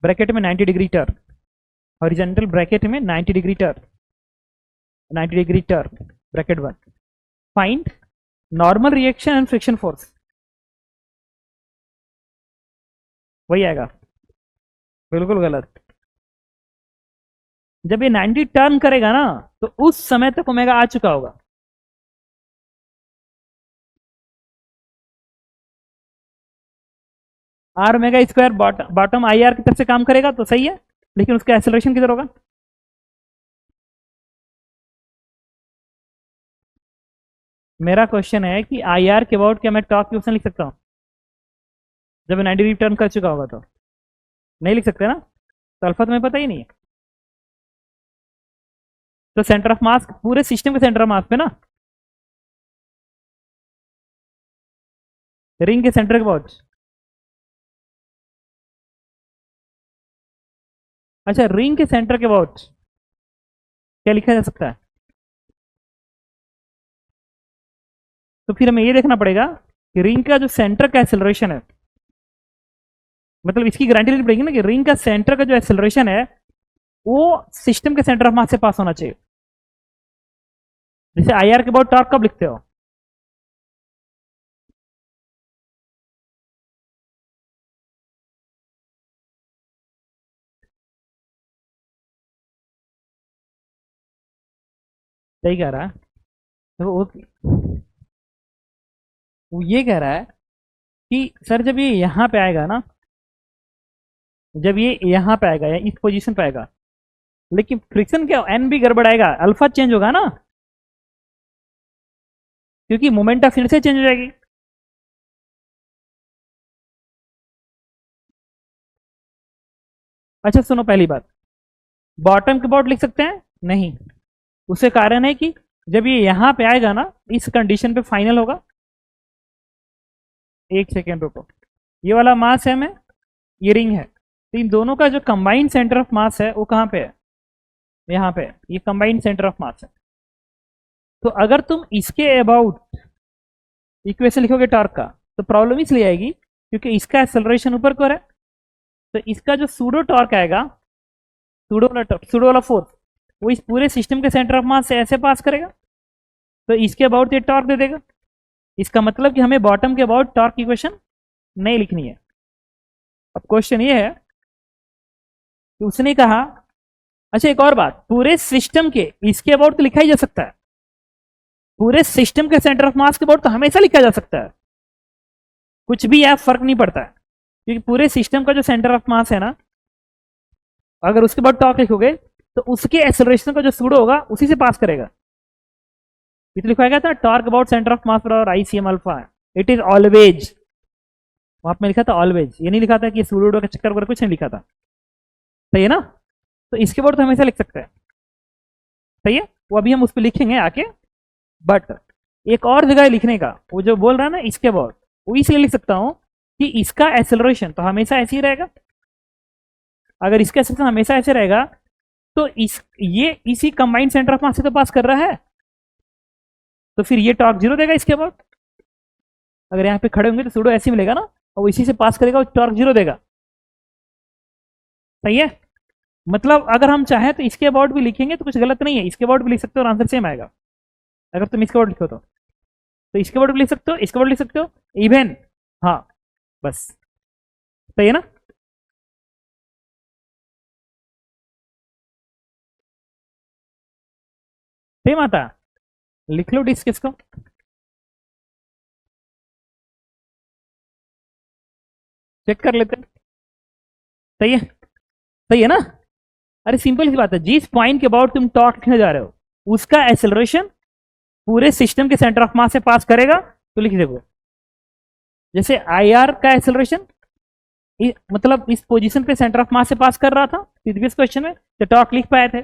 bracket में 90 डिग्री टर्न, हॉरिजॉन्टल ब्रैकेट में 90 degree turn, 90 degree turn bracket 1, find normal reaction and friction force, वही आएगा। बिल्कुल गलत। जब ये 90 turn करेगा ना तो उस समय तक ओमेगा आ चुका होगा। R omega square bottom I R की तरफ से काम करेगा तो सही है, लेकिन उसका एक्सेलरेशन किधर होगा? मेरा क्वेश्चन है कि आई आर के अबाउट क्या मैं टॉर्क क्वेश्चन लिख सकता हूं जब 90 डिग्री टर्न कर चुका होगा? तो नहीं लिख सकते ना, तो अल्फा तुम्हें पता ही नहीं है। तो सेंटर ऑफ मास, पूरे सिस्टम के सेंटर ऑफ मास पे ना, रिंग के सेंटर के अबाउट। अच्छा, रिंग के सेंटर के अबाउट क्या लिखा जा सकता है? तो फिर हमें ये देखना पड़ेगा कि रिंग का जो सेंटर का एक्सेलरेशन है, मतलब इसकी गारंटी लेनी पड़ेगी ना कि रिंग का सेंटर का जो एक्सेलरेशन है वो सिस्टम के सेंटर ऑफ मास से पास होना चाहिए। जैसे आई आर के अबाउट टॉर्क कब लिखते हो? सही कह रहा है। तो वो ये कह रहा है कि सर जब ये यहां पे आएगा ना, जब ये यहां पे आएगा या इस पोजीशन पे आएगा, लेकिन फ्रिक्शन क्या, एन भी गड़बड़ आएगा, अल्फा चेंज होगा ना, क्योंकि मोमेंट ऑफ इनर्शिया चेंज हो जाएगी। अच्छा सुनो, पहली बात, बॉटम के अबाउट लिख सकते हैं? नहीं, उससे कारण है कि जब ये यहां पे आएगा ना, इस कंडीशन पे फाइनल होगा। एक सेकेंड रुको, ये वाला मास है में, ये रिंग है, तो इन दोनों का जो कंबाइंड सेंटर ऑफ मास है वो कहाँ पे है? यहाँ पे। ये कंबाइंड सेंटर ऑफ मास है। तो अगर तुम इसके अबाउट इक्वेशन लिखोगे टॉर्क का, तो प्रॉब्लम इसलिए आएगी क्योंकि इसका एक्सेलरेशन ऊपर को है, तो इसका जो सूडो टॉर्क आएगा, सूडो वाला फोर्स, वो इस पूरे सिस्टम के सेंटर ऑफ मास से ऐसे पास करेगा, तो इसके अबाउट ये टॉर्क दे देगा। इसका मतलब कि हमें बॉटम के अबाउट टॉर्क इक्वेशन नहीं लिखनी है। अब क्वेश्चन ये है कि उसने कहा, अच्छा एक और बात, पूरे सिस्टम के इसके अबाउट तो लिखा ही जा सकता है, पूरे सिस्टम के सेंटर ऑफ मास के अबाउट तो हमेशा लिखा जा सकता है, कुछ भी यार फर्क नहीं पड़ता है, क्योंकि पूरे सिस्टम का जो सेंटर ऑफ मास है ना, अगर उसके बाद टॉर्क लिखोगे तो उसके एक्सेलरेशन का जो सूडो होगा उसी से पास करेगा। इतना लिखा गया था torque about centre of mass और ICM alpha, it is always, वहां पे लिखा था ऑलवेज, ये नहीं लिखा था कि सूडो का चक्कर वगैरह कुछ नहीं लिखा था। सही है ना? तो इसके बाद तो हमेशा लिख सकते हैं। सही है, वो अभी हम उस पर लिखेंगे आके। बट एक और जगह लिखने का, वो जो बोल रहा है ना इसके बाद, वो इसलिए लिख सकता हूं कि इसका एक्सेलरेशन तो हमेशा ऐसे ही रहेगा। अगर इसका एक्सेलरेशन हमेशा ऐसे रहेगा तो ये इसी कंबाइंड सेंटर ऑफ मास से तो पास कर रहा है, तो फिर ये टॉर्क जीरो देगा इसके बाद। अगर यहाँ पे खड़े होंगे तो सूडो ऐसे मिलेगा ना, और वो इसी से पास करेगा, टॉर्क जीरो देगा। सही है, मतलब अगर हम चाहें तो इसके अबाउट भी लिखेंगे तो कुछ गलत नहीं है, इसके अबाउट भी लिख सकते हो और आंसर सेम आएगा। अगर तुम इसके अबाउट लिखो तो इसके अबाउट भी लिख सकते हो, इसके अबाउट लिख सकते हो, इवन। हाँ बस, सही है ना? सेम आता, लिख लो डिस्क इसको। चेक कर लेते हैं। सही है, सही है ना? अरे सिंपल सी बात है, जिस पॉइंट के अबाउट तुम टॉर्क लिखने जा रहे हो उसका एक्सेलरेशन पूरे सिस्टम के सेंटर ऑफ मास से पास करेगा, तो लिख देखो। जैसे IR का एक्सेलरेशन मतलब इस पोजीशन पे सेंटर ऑफ मास से पास कर रहा था प्रीवियस क्वेश्चन में, तो टॉर्क लिख पाए थे।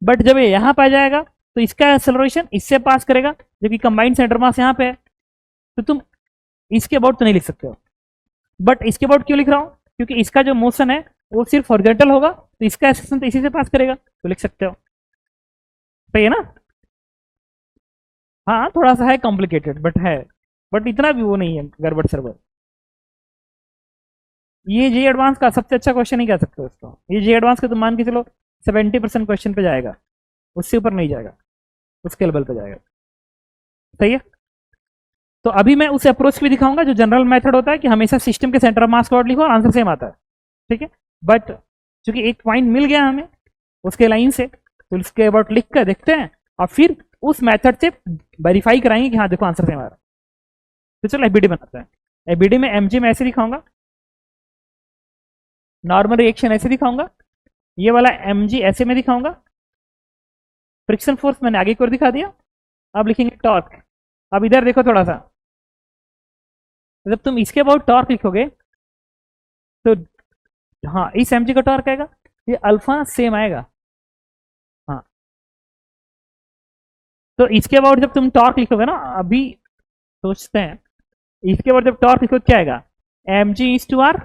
बट जब ये यहां पर जाएगा तो इसका एक्सेलरेशन इससे पास करेगा, जबकि कंबाइंड सेंटर मास यहाँ पे है, तो तुम इसके अबाउट तो नहीं लिख सकते हो। बट इसके अबाउट क्यों लिख रहा हूं? क्योंकि इसका जो मोशन है वो सिर्फ हॉरिजॉन्टल होगा, तो इसका एक्सेलरेशन तो इसी से पास करेगा, तो लिख सकते हो। सही है ना? हाँ थोड़ा सा है कॉम्प्लिकेटेड, बट है, बट इतना भी वो नहीं है गड़बड़ सरबड़। ये जी एडवांस का सबसे अच्छा क्वेश्चन नहीं कह सकते उसको, ये जी एडवांस का तो मान के चलो 70% क्वेश्चन पे जाएगा, उससे ऊपर नहीं जाएगा, उसके लेवल पे जाएगा। सही है, तो अभी मैं उस अप्रोच भी दिखाऊंगा जो जनरल मेथड होता है कि हमेशा सिस्टम के सेंटर ऑफ मास को लिखो, आंसर सेम आता है। ठीक है, बट चूंकि एक पॉइंट मिल गया हमें उसके लाइन से, तो उसके अबाउट लिख कर देखते हैं और फिर उस मेथड से वेरीफाई कराएंगे कि हाँ देखो आंसर सेम आ रहा है। तो चलो एबीडी बनाते हैं। एबीडी में एमजी में ऐसे दिखाऊंगा, नॉर्मल रिएक्शन ऐसे दिखाऊंगा, ये वाला एमजी ऐसे में दिखाऊंगा, फ्रिक्शन फोर्स मैंने आगे की ओर दिखा दिया। अब लिखेंगे टॉर्क। अब इधर देखो थोड़ा सा, जब तुम इसके अबाउट टॉर्क लिखोगे तो हाँ इस एमजी का टॉर्क आएगा, ये अल्फा सेम आएगा। हाँ तो इसके अबाउट जब तुम टॉर्क लिखोगे ना, अभी सोचते हैं, इसके बाद जब टॉर्क लिखो क्या आएगा? mg is to R,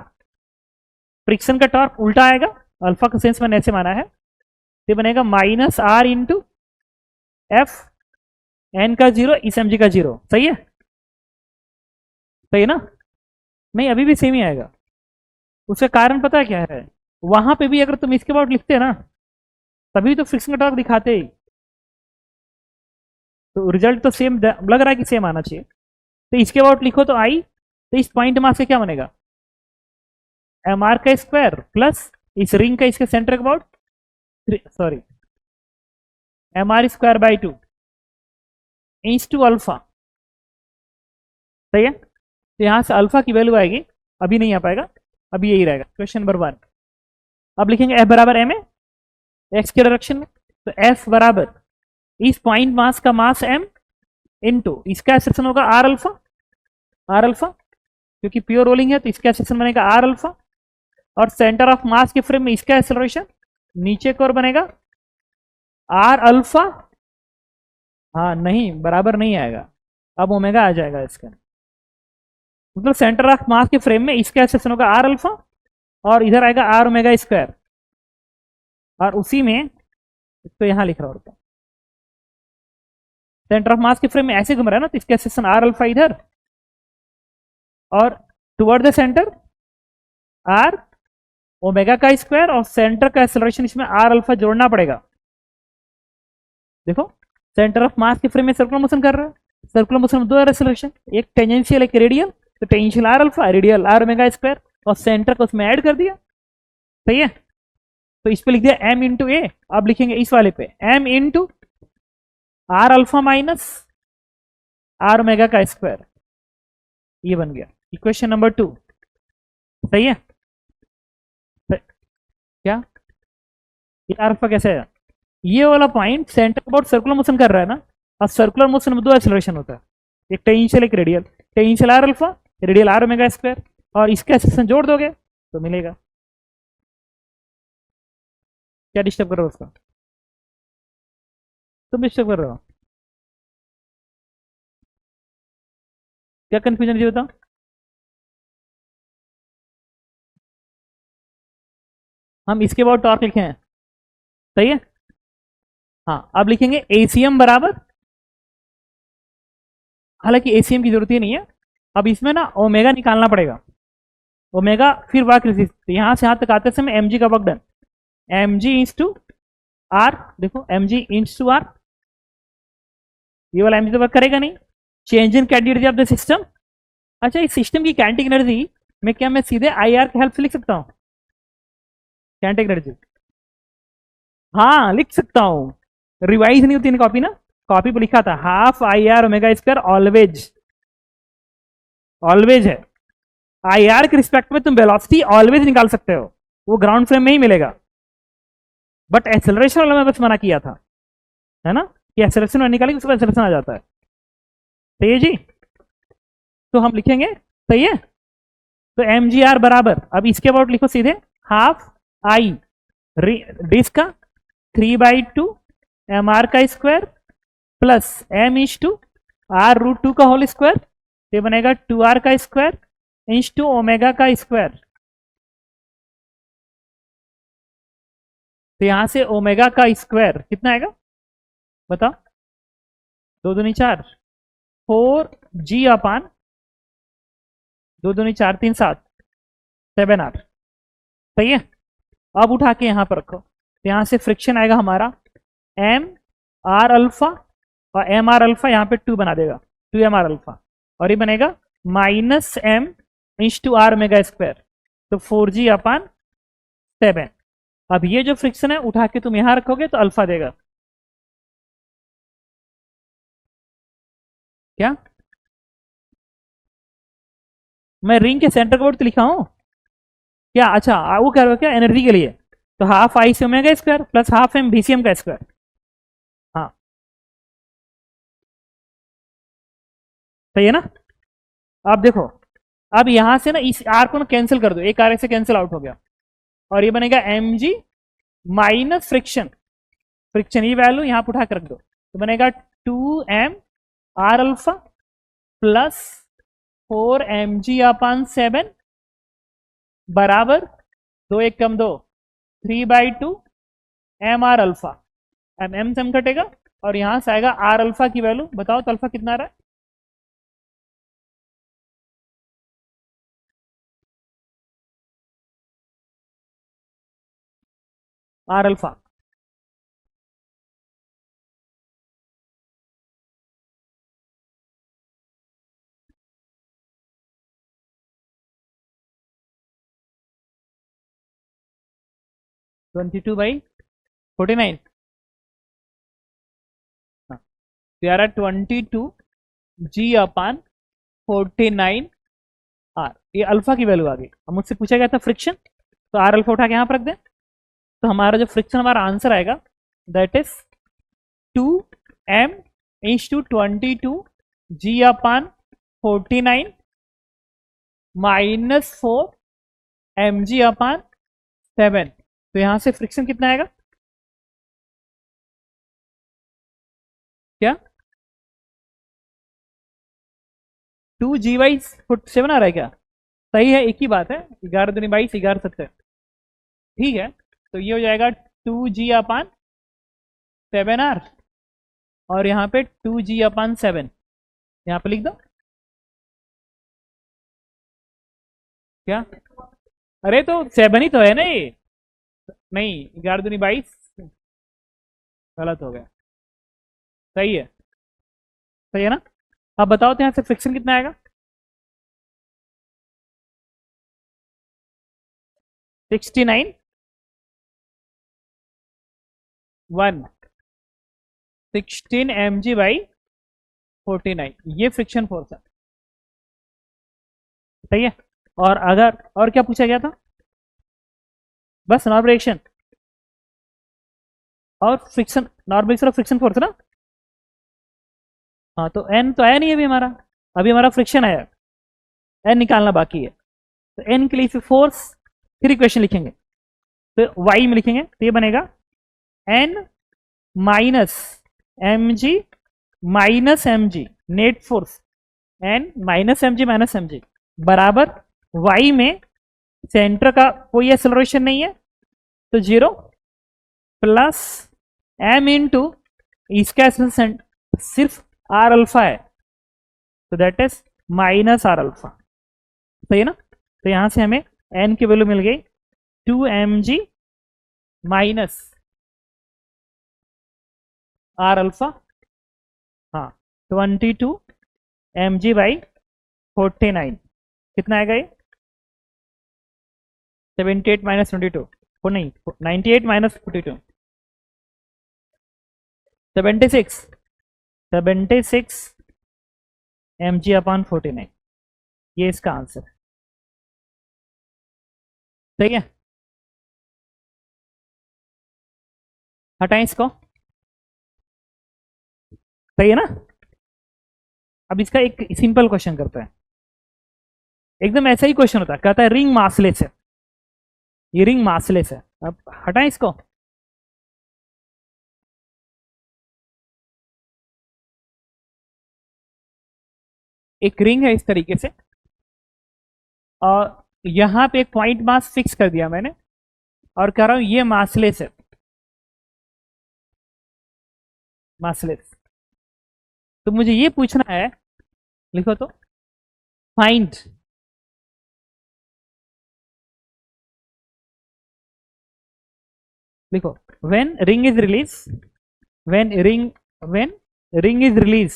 friction का टॉर्क उल्टा आएगा, अल्फा का सेंस मैंने ऐसे माना है, ये बनेगा minus R into F, N का जीरो, इस mg का जीरो। सही है, सही है ना? नहीं अभी भी सेम ही आएगा। उसका कारण पता है क्या है? वहां पे भी अगर तुम इसके बाद लिखते हैं ना, तभी तो फ्रिक्शन का टॉर्क दिखाते ही, तो रिजल्ट तो सेम लग रहा है कि सेम आना चाहिए। तो इसके अबाउट लिखो तो आई, तो इस पॉइंट मास से क्या बनेगा? mr का स्क्वायर प्लस इस रिंग का इसके सेंटर के about, sorry mr square by 2 into alpha. सही है, तो यहां से अल्फा की वैल्यू आएगी, अभी नहीं आ पाएगा, अभी यही रहेगा क्वेश्चन नंबर 1। अब लिखेंगे f बराबर m है, x के डायरेक्शन में, तो f बराबर इस पॉइंट मास का मास m इनटू इसका एक्सेलरेशन होगा r अल्फा, r अल्फा क्योंकि प्योर रोलिंग है तो इसका एक्सेलरेशन बनेगा r अल्फा, और सेंटर ऑफ मास के फ्रेम में इसका एक्सेलरेशन नीचे की ओर बनेगा r अल्फा हाँ नहीं, बराबर नहीं आएगा, अब ओमेगा आ जाएगा इसका। मतलब सेंटर ऑफ मास के फ्रेम में इसका एक्सेशन होगा आर अल्फा, और इधर आएगा आर ओमेगा स्क्वायर, और उसी में तो यहाँ लिख रहा हूँ, सेंटर ऑफ मास के फ्रेम में ऐसे घूम रहा है ना, तो इसका एक्सेशन आर अल्फा इधर, और toward the centre R omega का स्क्वायर, और सेंटर का एक्सेलरेशन इसमें आर अल्फा जोड़ना पड़ेगा। देखो सेंटर ऑफ मास के फ्रेम में सर्कुलर मोशन कर रहा है, सर्कुलर मोशन में दो एक्सेलरेशन, एक टेंजेंशियल एक रेडियल, तो tangential R alpha, radial R omega square, और सेंटर को उसमें ऐड कर दिया। सही है, तो इस पे लिख दिया m इंटू ए। अब लिखेंगे इस वाले पे m into R alpha minus R omega का स्क्वायर, ये बन गया इक्वेशन नंबर 2। सही है, क्या ये आर अल्फा कैसे है? ये वाला point centre about circular motion कर रहा है ना, और सर्कुलर मोशन में दो एक्सेलरेशन होता है, एक टेंजेंशियल एक radial, tangential R alpha, radial R omega square, और इसका एक्सेलरेशन जोड़ दोगे तो मिलेगा। क्या डिस्टर्ब कर रहे हो उसका? तुम डिस्टर्ब कर रहे हो, क्या कंफ्यूजन है बताओ? हम इसके बाद टॉर्क लिखे हैं। सही है, हाँ अब लिखेंगे एसीएम बराबर, हालांकि एसीएम की जरूरत ही नहीं है, अब इसमें ना ओमेगा निकालना पड़ेगा, ओमेगा फिर वर्क रेजिस्टेंस, यहां से यहां तक आते समय एम जी का वर्क डन, एम जी इंस टू आर, देखो एम जी इंस टू आर, ये वाला एम जी तो वर्क करेगा नहीं, change in kinetic energy of the system. अच्छा इस सिस्टम की काइनेटिक एनर्जी में क्या मैं सीधे आई आर की हेल्प से लिख सकता हूँ? काइनेटिक एनर्जी हाँ लिख सकता हूँ, रिवाइज नहीं होती कॉपी ना, कॉपी पर लिखा था half I R omega square, always, always है, आई आर के रिस्पेक्ट में तुम वेलोसिटी ऑलवेज निकाल सकते हो, वो ग्राउंड फ्रेम में ही मिलेगा, बट एक्सेलरेशन वाला मैं बस मना किया था, है ना, कि एक्सेलरेशन निकालेंगे उसके बाद एक्सेलरेशन आ जाता है। सही है जी, तो हम लिखेंगे, सही है, तो एम जी आर बराबर, अब इसके अबाउट लिखो सीधे हाफ आई डिस्क का 3/2 एम आर का square plus M into R root 2 का होल स्क्वायर, ये बनेगा 2r का स्क्वायर इंच टू ओमेगा का स्क्वायर, तो यहां से ओमेगा का स्क्वायर कितना आएगा बताओ? 2 दूनी 4, 4g अपान 2 दूनी 4 3 7 7r। सही है, अब उठा के यहां पर रखो, तो यहां से फ्रिक्शन आएगा हमारा एम आर अल्फा, और एम आर अल्फा यहाँ पे 2 बना देगा, 2m r अल्फा, और ये बनेगा minus M into R omega square, तो 4g अपान 7। अब ये जो फ्रिक्शन है उठा के तुम यहां रखोगे तो अल्फा देगा, क्या मैं रिंग के सेंटर कोड तो लिखा हूं क्या? अच्छा वो कह रहे हो क्या एनर्जी के लिए, तो half I C omega square plus half M BCM का स्क्वायर, हाँ सही है ना। अब देखो, अब यहां से ना इस आर को ना कैंसिल कर दो, एक आर से कैंसिल आउट हो गया, और ये बनेगा M G minus friction, friction ये वैल्यू यहां पर उठा के रख दो, तो बनेगा 2m are alpha plus 4mg/7 बराबर 2 1 कम 2 3/2 एम आर अल्फा, एम से एम कटेगा, और यहां से आएगा आर अल्फा की वैल्यू, बताओ तो अल्फा कितना आ रहा है? आर अल्फा 22/49, तो यार 22g/49 आर, ये अल्फा की वैल्यू आ गई। अब मुझसे पूछा गया था फ्रिक्शन, तो आर अल्फा उठा के यहाँ पर रख दें, तो हमारा जो फ्रिक्शन हमारा आंसर आएगा that is 2m into 22g/49 minus 4mg/7, तो यहां से फ्रिक्शन कितना आएगा? क्या 2g/7 आ रहा है क्या? सही है, एक ही बात है, 11 दूनी 22, 11 70, ठीक है। तो ये हो जाएगा 2g/7r, और यहाँ पे 2g/7, यहाँ पे लिख दो क्या? अरे तो 7 ही तो है ना ये, नहीं 11 दूनी 22, गलत हो गया, सही है, सही है ना? अब बताओ तो यहाँ से फ्रिक्शन कितना आएगा? 69 1 16 mg/49, ये फ्रिक्शन फोर्स है, सही है। और अगर और क्या पूछा गया था? बस नॉर्मल रिएक्शन और फ्रिक्शन, नॉर्मल और फ्रिक्शन फोर्स ना। हाँ तो एन तो आया नहीं अभी हमारा, अभी हमारा फ्रिक्शन आया, एन निकालना बाकी है। तो एन के लिए फोर्स, फिर इक्वेशन लिखेंगे, तो वाई में लिखेंगे, तो ये बनेगा N minus M G minus M G, net force N minus M G बराबर वाई में सेंटर का कोई एक्सेलरेशन नहीं है तो 0 प्लस एम इंटू इसका सिर्फ आर अल्फा है, तो that is minus R alpha, सही है ना? तो यहां से हमें एन की वैल्यू मिल गई 2mg माइनस आर अल्फा, हाँ 22 mg/49, कितना आएगा ये? 78 माइनस 22, वो नहीं 98 माइनस 42, 76 mg/49, ये इसका आंसर, सही है। हटाएं इसको, सही है ना? अब इसका एक सिंपल क्वेश्चन करते हैं, एकदम ऐसा ही क्वेश्चन होता है, कहता है रिंग मासलेस है, ये रिंग मासलेस है। अब हटाएं इसको, एक रिंग है इस तरीके से, और यहां पे एक पॉइंट मास फिक्स कर दिया मैंने, और कह रहा हूं ये मासलेस है, मासलेस। तो मुझे ये पूछना है, लिखो तो, फाइंड लिखो when ring is release, when ring is release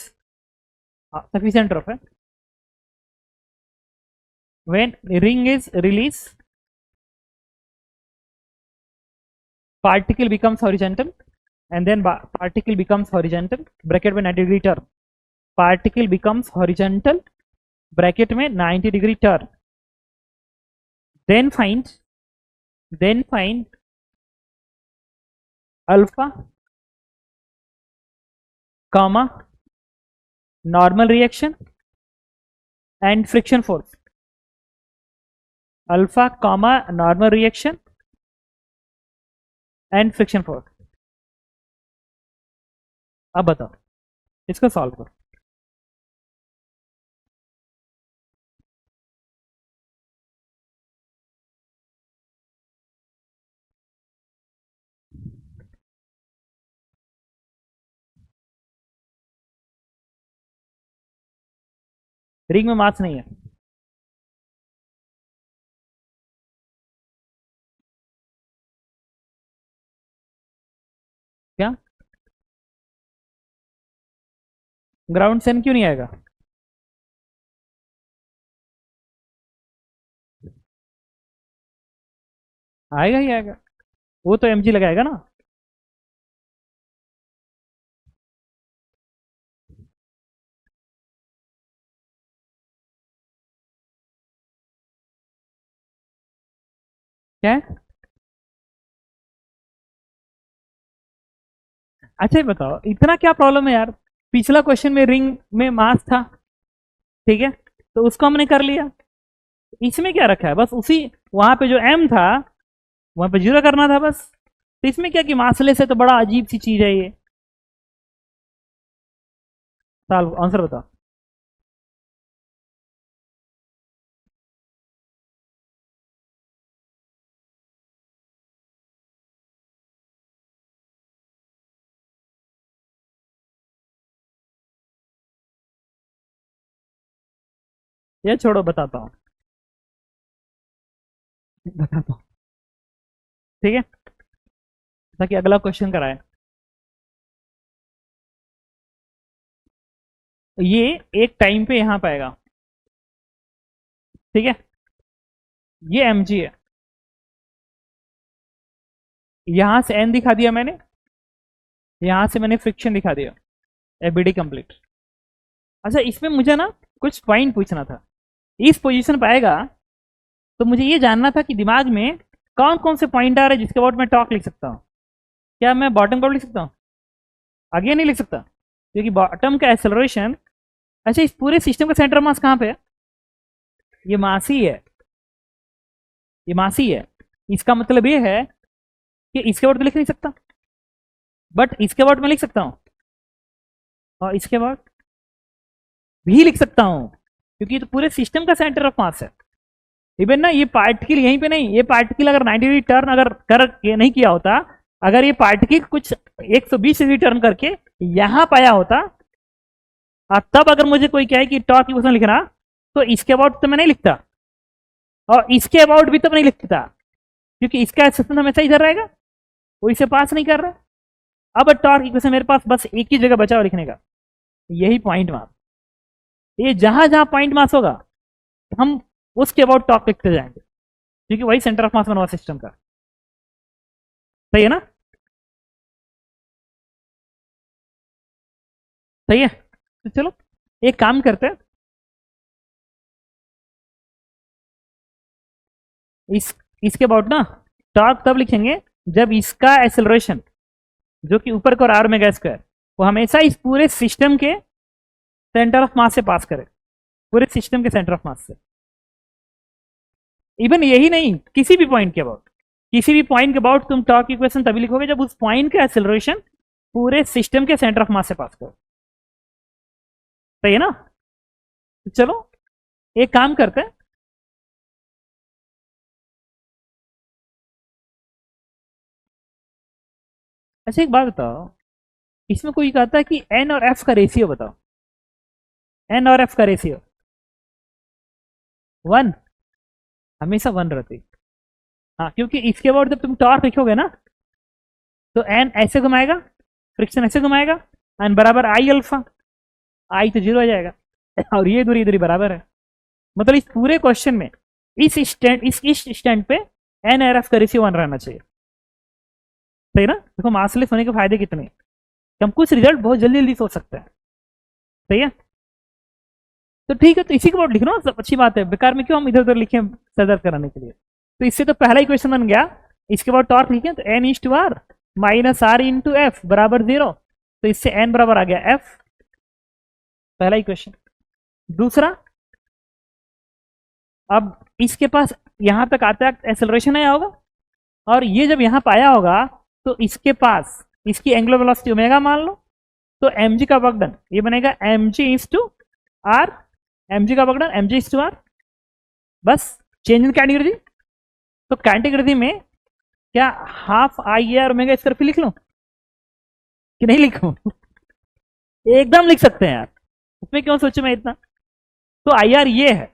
sufficient of है, when ring is released particle becomes horizontal, and then particle becomes horizontal bracket में 90 degree turn, particle becomes horizontal bracket में 90 degree turn, then find alpha comma normal reaction and friction force, alpha comma normal reaction and friction force. अब बताओ इसको solve करो। Ring में मास नहीं है, क्या ग्राउंड से क्यों नहीं आएगा? आएगा ही आएगा, वो तो mg लगाएगा ना। क्या है? अच्छा ये बताओ, इतना क्या प्रॉब्लम है यार? पिछला क्वेश्चन में रिंग में मास था, ठीक है, तो उसको हमने कर लिया, इसमें क्या रखा है? बस उसी वहां पे जो m था वहां पे 0 करना था बस, तो इसमें क्या कि मासलेस है, तो बड़ा अजीब सी चीज है ये। सॉल्व आंसर बताओ। ये छोड़ो, बताता हूँ, बताता हूँ, ठीक है, ताकि अगला क्वेश्चन कराए। ये एक टाइम पे यहां पाएगा, ठीक है, ये mg है, यहां से n दिखा दिया मैंने, यहां से मैंने फ्रिक्शन दिखा दिया, एबीडी कंप्लीट। अच्छा, इसमें मुझे ना कुछ पॉइंट पूछना था, इस पोजीशन पर आएगा तो मुझे ये जानना था कि दिमाग में कौन कौन से पॉइंट आ रहे हैं जिसके बाद मैं टॉर्क लिख सकता हूँ। क्या मैं बॉटम का लिख सकता हूँ? आगे नहीं लिख सकता, क्योंकि बॉटम का एक्सेलरेशन, अच्छा इस पूरे सिस्टम का सेंटर मास कहाँ पे है? ये मास ही है, ये मास ही है। इसका मतलब ये है कि इसके बाद तो लिख नहीं सकता, बट इसके बाद मैं लिख सकता हूँ, और इसके बाद भी लिख सकता हूँ, क्योंकि तो पूरे सिस्टम का सेंटर ऑफ मास है। इवन ना ये पार्टिकल यहीं पे नहीं, ये पार्टिकल अगर 90 डिग्री टर्न अगर कर नहीं किया होता, अगर ये पार्टिकल कुछ 120 डिग्री टर्न करके यहां पाया होता, और तब अगर मुझे कोई कहे कि टॉर्क इक्वेशन लिखना, तो इसके अबाउट तो मैं नहीं लिखता, और इसके अबाउट भी तो मैं नहीं लिखता, क्योंकि इसका एक्सेप्शन हमेशा इधर रहेगा, वो इसे पास नहीं कर रहा। अब टॉर्क इक्वेशन मेरे पास बस एक ही जगह बचा हुआ लिखने का, यही पॉइंट मास। ये जहां जहां पॉइंट मास होगा हम उसके अबाउट टॉर्क लिखते जाएंगे, क्योंकि वही सेंटर ऑफ मास बना हुआ सिस्टम का। सही है ना? सही है, तो चलो एक काम करते हैं, इसके अबाउट ना टॉर्क तब लिखेंगे जब इसका एक्सेलरेशन, जो कि ऊपर का आर मेगा स्क्वायर, वो हमेशा इस पूरे सिस्टम के सेंटर ऑफ मास से पास करे, पूरे सिस्टम के सेंटर ऑफ मास से। इवन यही नहीं, किसी भी पॉइंट के अबाउट, किसी भी पॉइंट के अबाउट तुम टॉर्क इक्वेशन तभी लिखोगे जब उस पॉइंट का एक्सेलरेशन पूरे सिस्टम के सेंटर ऑफ मास से पास करो। सही है ना? तो चलो एक काम करते हैं, अच्छा एक बात बताओ, इसमें कोई कहता है कि एन और एफ का रेशियो बताओ, एन और एफ का रेशियो 1, हमेशा 1 रहती। हाँ, क्योंकि इसके बाद जब तुम टॉर्क लिखोगे ना, तो एन ऐसे घुमाएगा, फ्रिक्शन ऐसे घुमाएगा, एन बराबर आई अल्फा, आई तो 0 आ जाएगा, और ये दूरी बराबर है। मतलब इस पूरे क्वेश्चन में इस स्टैंड पे एन और एफ का रेशियो 1 रहना चाहिए। सही ना? देखो मासलेस होने के फायदे कितने, हम कुछ रिजल्ट बहुत जल्दी जल्दी सोच सकते हैं। सही है, तो ठीक है, तो इसी के बाद लिख लो, सब अच्छी बात है, बेकार में क्यों हम इधर उधर लिखे सर दर्द कराने के लिए। तो इससे तो पहला ही क्वेश्चन बन गया, इसके बाद टॉर्क लिखे तो N is to R minus R into F बराबर 0, तो इससे एन बराबर आ गया एफ, पहला ही क्वेश्चन। दूसरा, अब इसके पास यहां तक आता है एक्सेलरेशन आया होगा, और ये जब यहां पाया होगा तो इसके पास इसकी एंगुलर वेलोसिटी ओमेगा मान लो, तो mg का वर्क डन ये बनेगा mg is to R, mg का work done mg is to R, बस चेंज इन कैटेगरी। तो कैटेगरी में क्या हाफ आई आर ओमेगा इस तरफ लिख लूं कि नहीं लिखूं? एकदम लिख सकते हैं यार, उसमें क्यों सोचूं मैं इतना। तो आई आर ये है,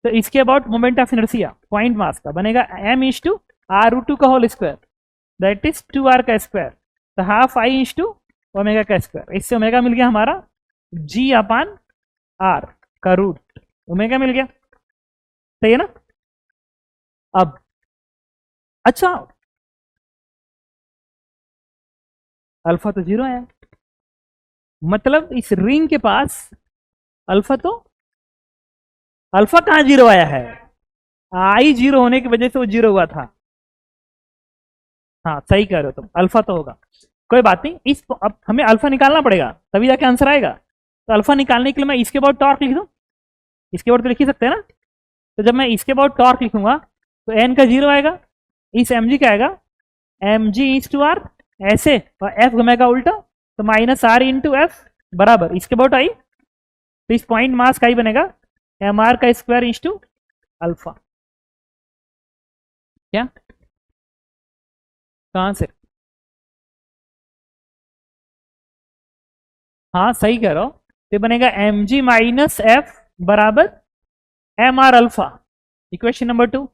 तो इसके about moment of inertia point mass का बनेगा m is to R root 2 का whole square, that is 2r का स्क्वायर, तो half I is to omega का स्क्वायर, इससे ओमेगा मिल गया हमारा g अपान r का रूट, ओमेगा मिल गया। सही है ना? अब अच्छा, अल्फा तो 0 आया, मतलब इस रिंग के पास अल्फा तो, अल्फा कहां 0 आया है? आई 0 होने की वजह से वो 0 हुआ था। हाँ सही कह रहे हो तुम, अल्फा तो होगा, कोई बात नहीं, इस अब हमें अल्फा निकालना पड़ेगा तभी जाके आंसर आएगा। तो अल्फा निकालने के लिए मैं इसके बाद टॉर्क लिख दूं, इसके बाद तो लिख ही सकते हैं ना। तो जब मैं इसके बाद टॉर्क लिखूंगा तो एन का 0 आएगा, इस mg का आएगा mg इज टू आर ऐसे, और एफ घुमेगा उल्टा, तो माइनस आर इंटू एफ बराबर इसके बाद आई, तो इस पॉइंट मास का ही बनेगा एम आर का स्क्वायर इंस टू अल्फा। क्या कहां से? हाँ सही कह रहा हो, तो बनेगा एम जी माइनस एफ बराबर M R alpha, equation number 2।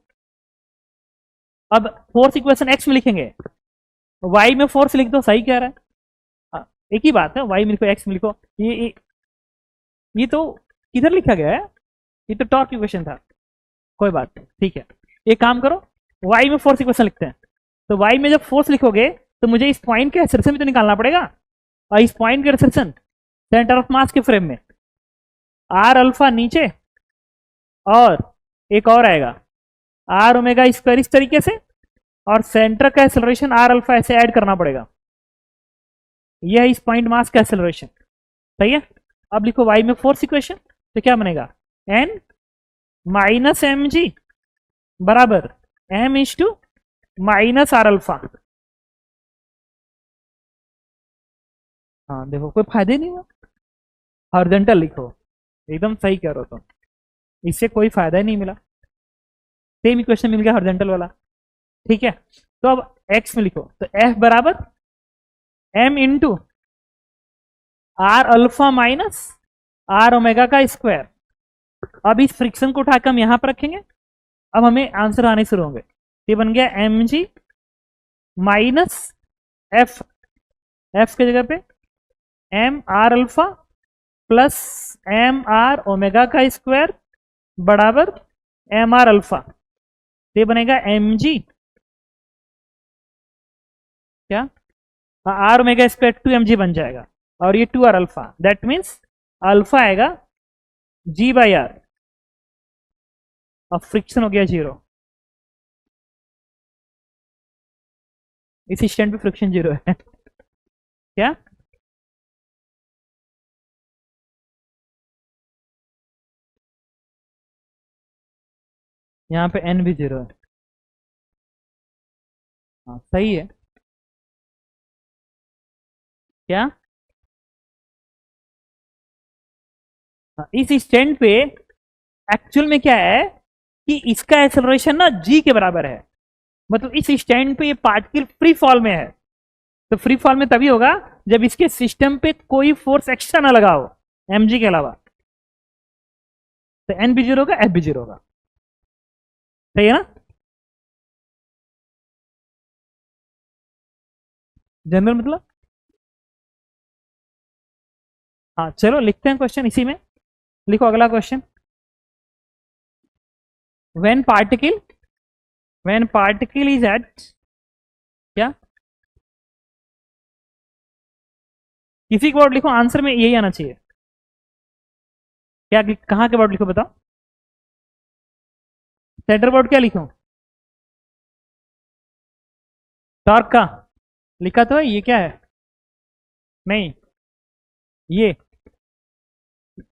अब फोर्स इक्वेशन एक्स में लिखेंगे, वाई में फोर्स लिख दो, सही कह रहा है। एक ही बात है, वाई में लिखो एक्स में लिखो। ये तो किधर लिखा गया है, ये तो टॉर्क इक्वेशन था, कोई बात नहीं, ठीक है। एक काम करो, वाई में फोर्स इक्वेशन लिखते हैं। तो वाई में जब फोर्स लिखोगे तो मुझे इस पॉइंट के एक्सेलरेशन भी तो निकालना पड़ेगा, और इस पॉइंट के एक्सेलरेशन सेंटर ऑफ मास के फ्रेम में आर अल्फा नीचे, और एक और आएगा आर ओमेगा स्क्वायर इस तरीके से, और सेंटर का एक्सेलरेशन आर अल्फा ऐसे ऐड करना पड़ेगा। यह है इस पॉइंट मास का एक्सेलरेशन, सही है। अब लिखो वाई में फोर्स इक्वेशन, तो क्या बनेगा, एन माइनस एम जी बराबर M is to minus R alpha. हाँ देखो, कोई फायदे नहीं हुआ, हॉरिजॉन्टल लिखो, एकदम सही कह रहे हो तुम, इससे कोई फायदा ही नहीं मिला, सेम इक्वेशन मिल गया हॉरिजॉन्टल वाला, ठीक है। तो अब एक्स में लिखो, तो एफ बराबर M into R alpha minus R omega का स्क्वायर। अब इस फ्रिक्शन को उठाकर हम यहां पर रखेंगे, अब हमें आंसर आने शुरू होंगे। ये बन गया M G minus F, F के जगह पे M R alpha plus M R omega का स्क्वायर बराबर एम आर अल्फा। ये बनेगा एम जी क्या, आर ओमेगा स्क्वायर 2mg बन जाएगा, और ये 2r alpha, that means alpha आएगा g बाई आर, और फ्रिक्शन हो गया 0। इस स्टैंड पे फ्रिक्शन 0 है क्या, यहाँ पे n भी 0 है, हाँ सही है क्या। हाँ, इस स्टैंड पे एक्चुअल में क्या है कि इसका एक्सेलरेशन ना g के बराबर है, मतलब इस स्टैंड पे ये पार्टिकल फ्री फॉल में है। तो फ्री फॉल में तभी होगा जब इसके सिस्टम पे कोई फोर्स एक्स्ट्रा ना लगा हो mg के अलावा, तो n भी 0 होगा, f भी 0 होगा, सही है ना। जनरल मतलब, हाँ चलो लिखते हैं क्वेश्चन इसी में। लिखो अगला question, when particle is at क्या, किसी के वर्ड लिखो, आंसर में यही आना चाहिए। क्या कहां के वर्ड लिखो बताओ, सेंटर वर्ड क्या लिखो, टॉर्क का लिखा तो है, ये क्या है, नहीं ये,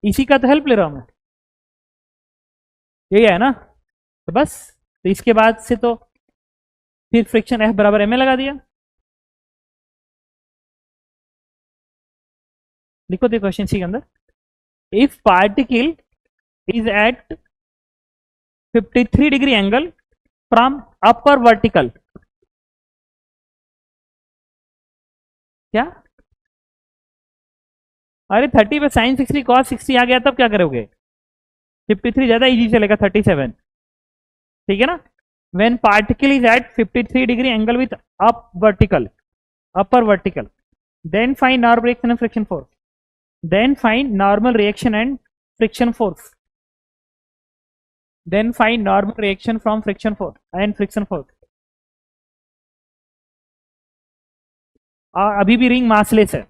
इसी का तो हेल्प ले रहा हूं मैं, यही है ना। तो बस, तो इसके बाद से तो फिर फ्रिक्शन एफ बराबर एम ए लगा दिया। लिखो देखो क्वेश्चन सी के अंदर, if particle is at 53 degree angle from upper vertical, क्या, अरे 30 पे साइन 60 कॉस 60 आ गया, तब क्या करोगे, 53 ज्यादा इजी चलेगा, 37, ठीक है ना। When particle is at 53 degree angle with upper vertical, then find normal reaction and friction force, then find normal reaction and friction force, then find normal reaction from friction force and friction force। अभी भी ring massless है,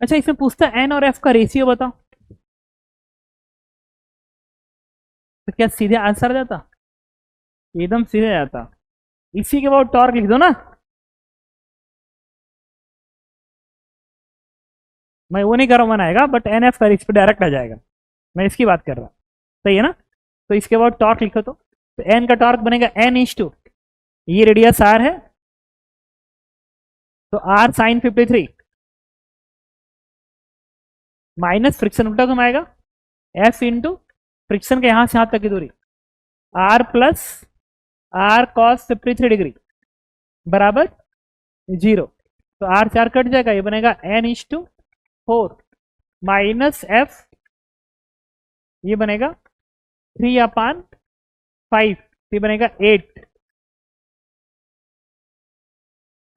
अच्छा इसमें पूछता है N और F का ratio बताओ, तो क्या सीधे आंसर जाता, एकदम सीधे जाता, इसी के बाद टॉर्क लिख दो ना, मैं वो नहीं कर रहा हूं, मन आएगा, बट एन एफ का इस पर डायरेक्ट आ जाएगा, मैं इसकी बात कर रहा, सही है ना। तो इसके बाद टॉर्क लिखो, तो एन का टॉर्क बनेगा एन इज टू, ये रेडियस आर है, तो आर साइन 53 माइनस फ्रिक्शन उल्टा घुमाएगा एफ इंटू फ्रिक्शन के यहां से यहां तक की दूरी R plus R cos 53 degree बराबर 0। तो आर 4 कट जाएगा, ये बनेगा N is to 4 minus F, ये बनेगा 3/5, ये बनेगा 8,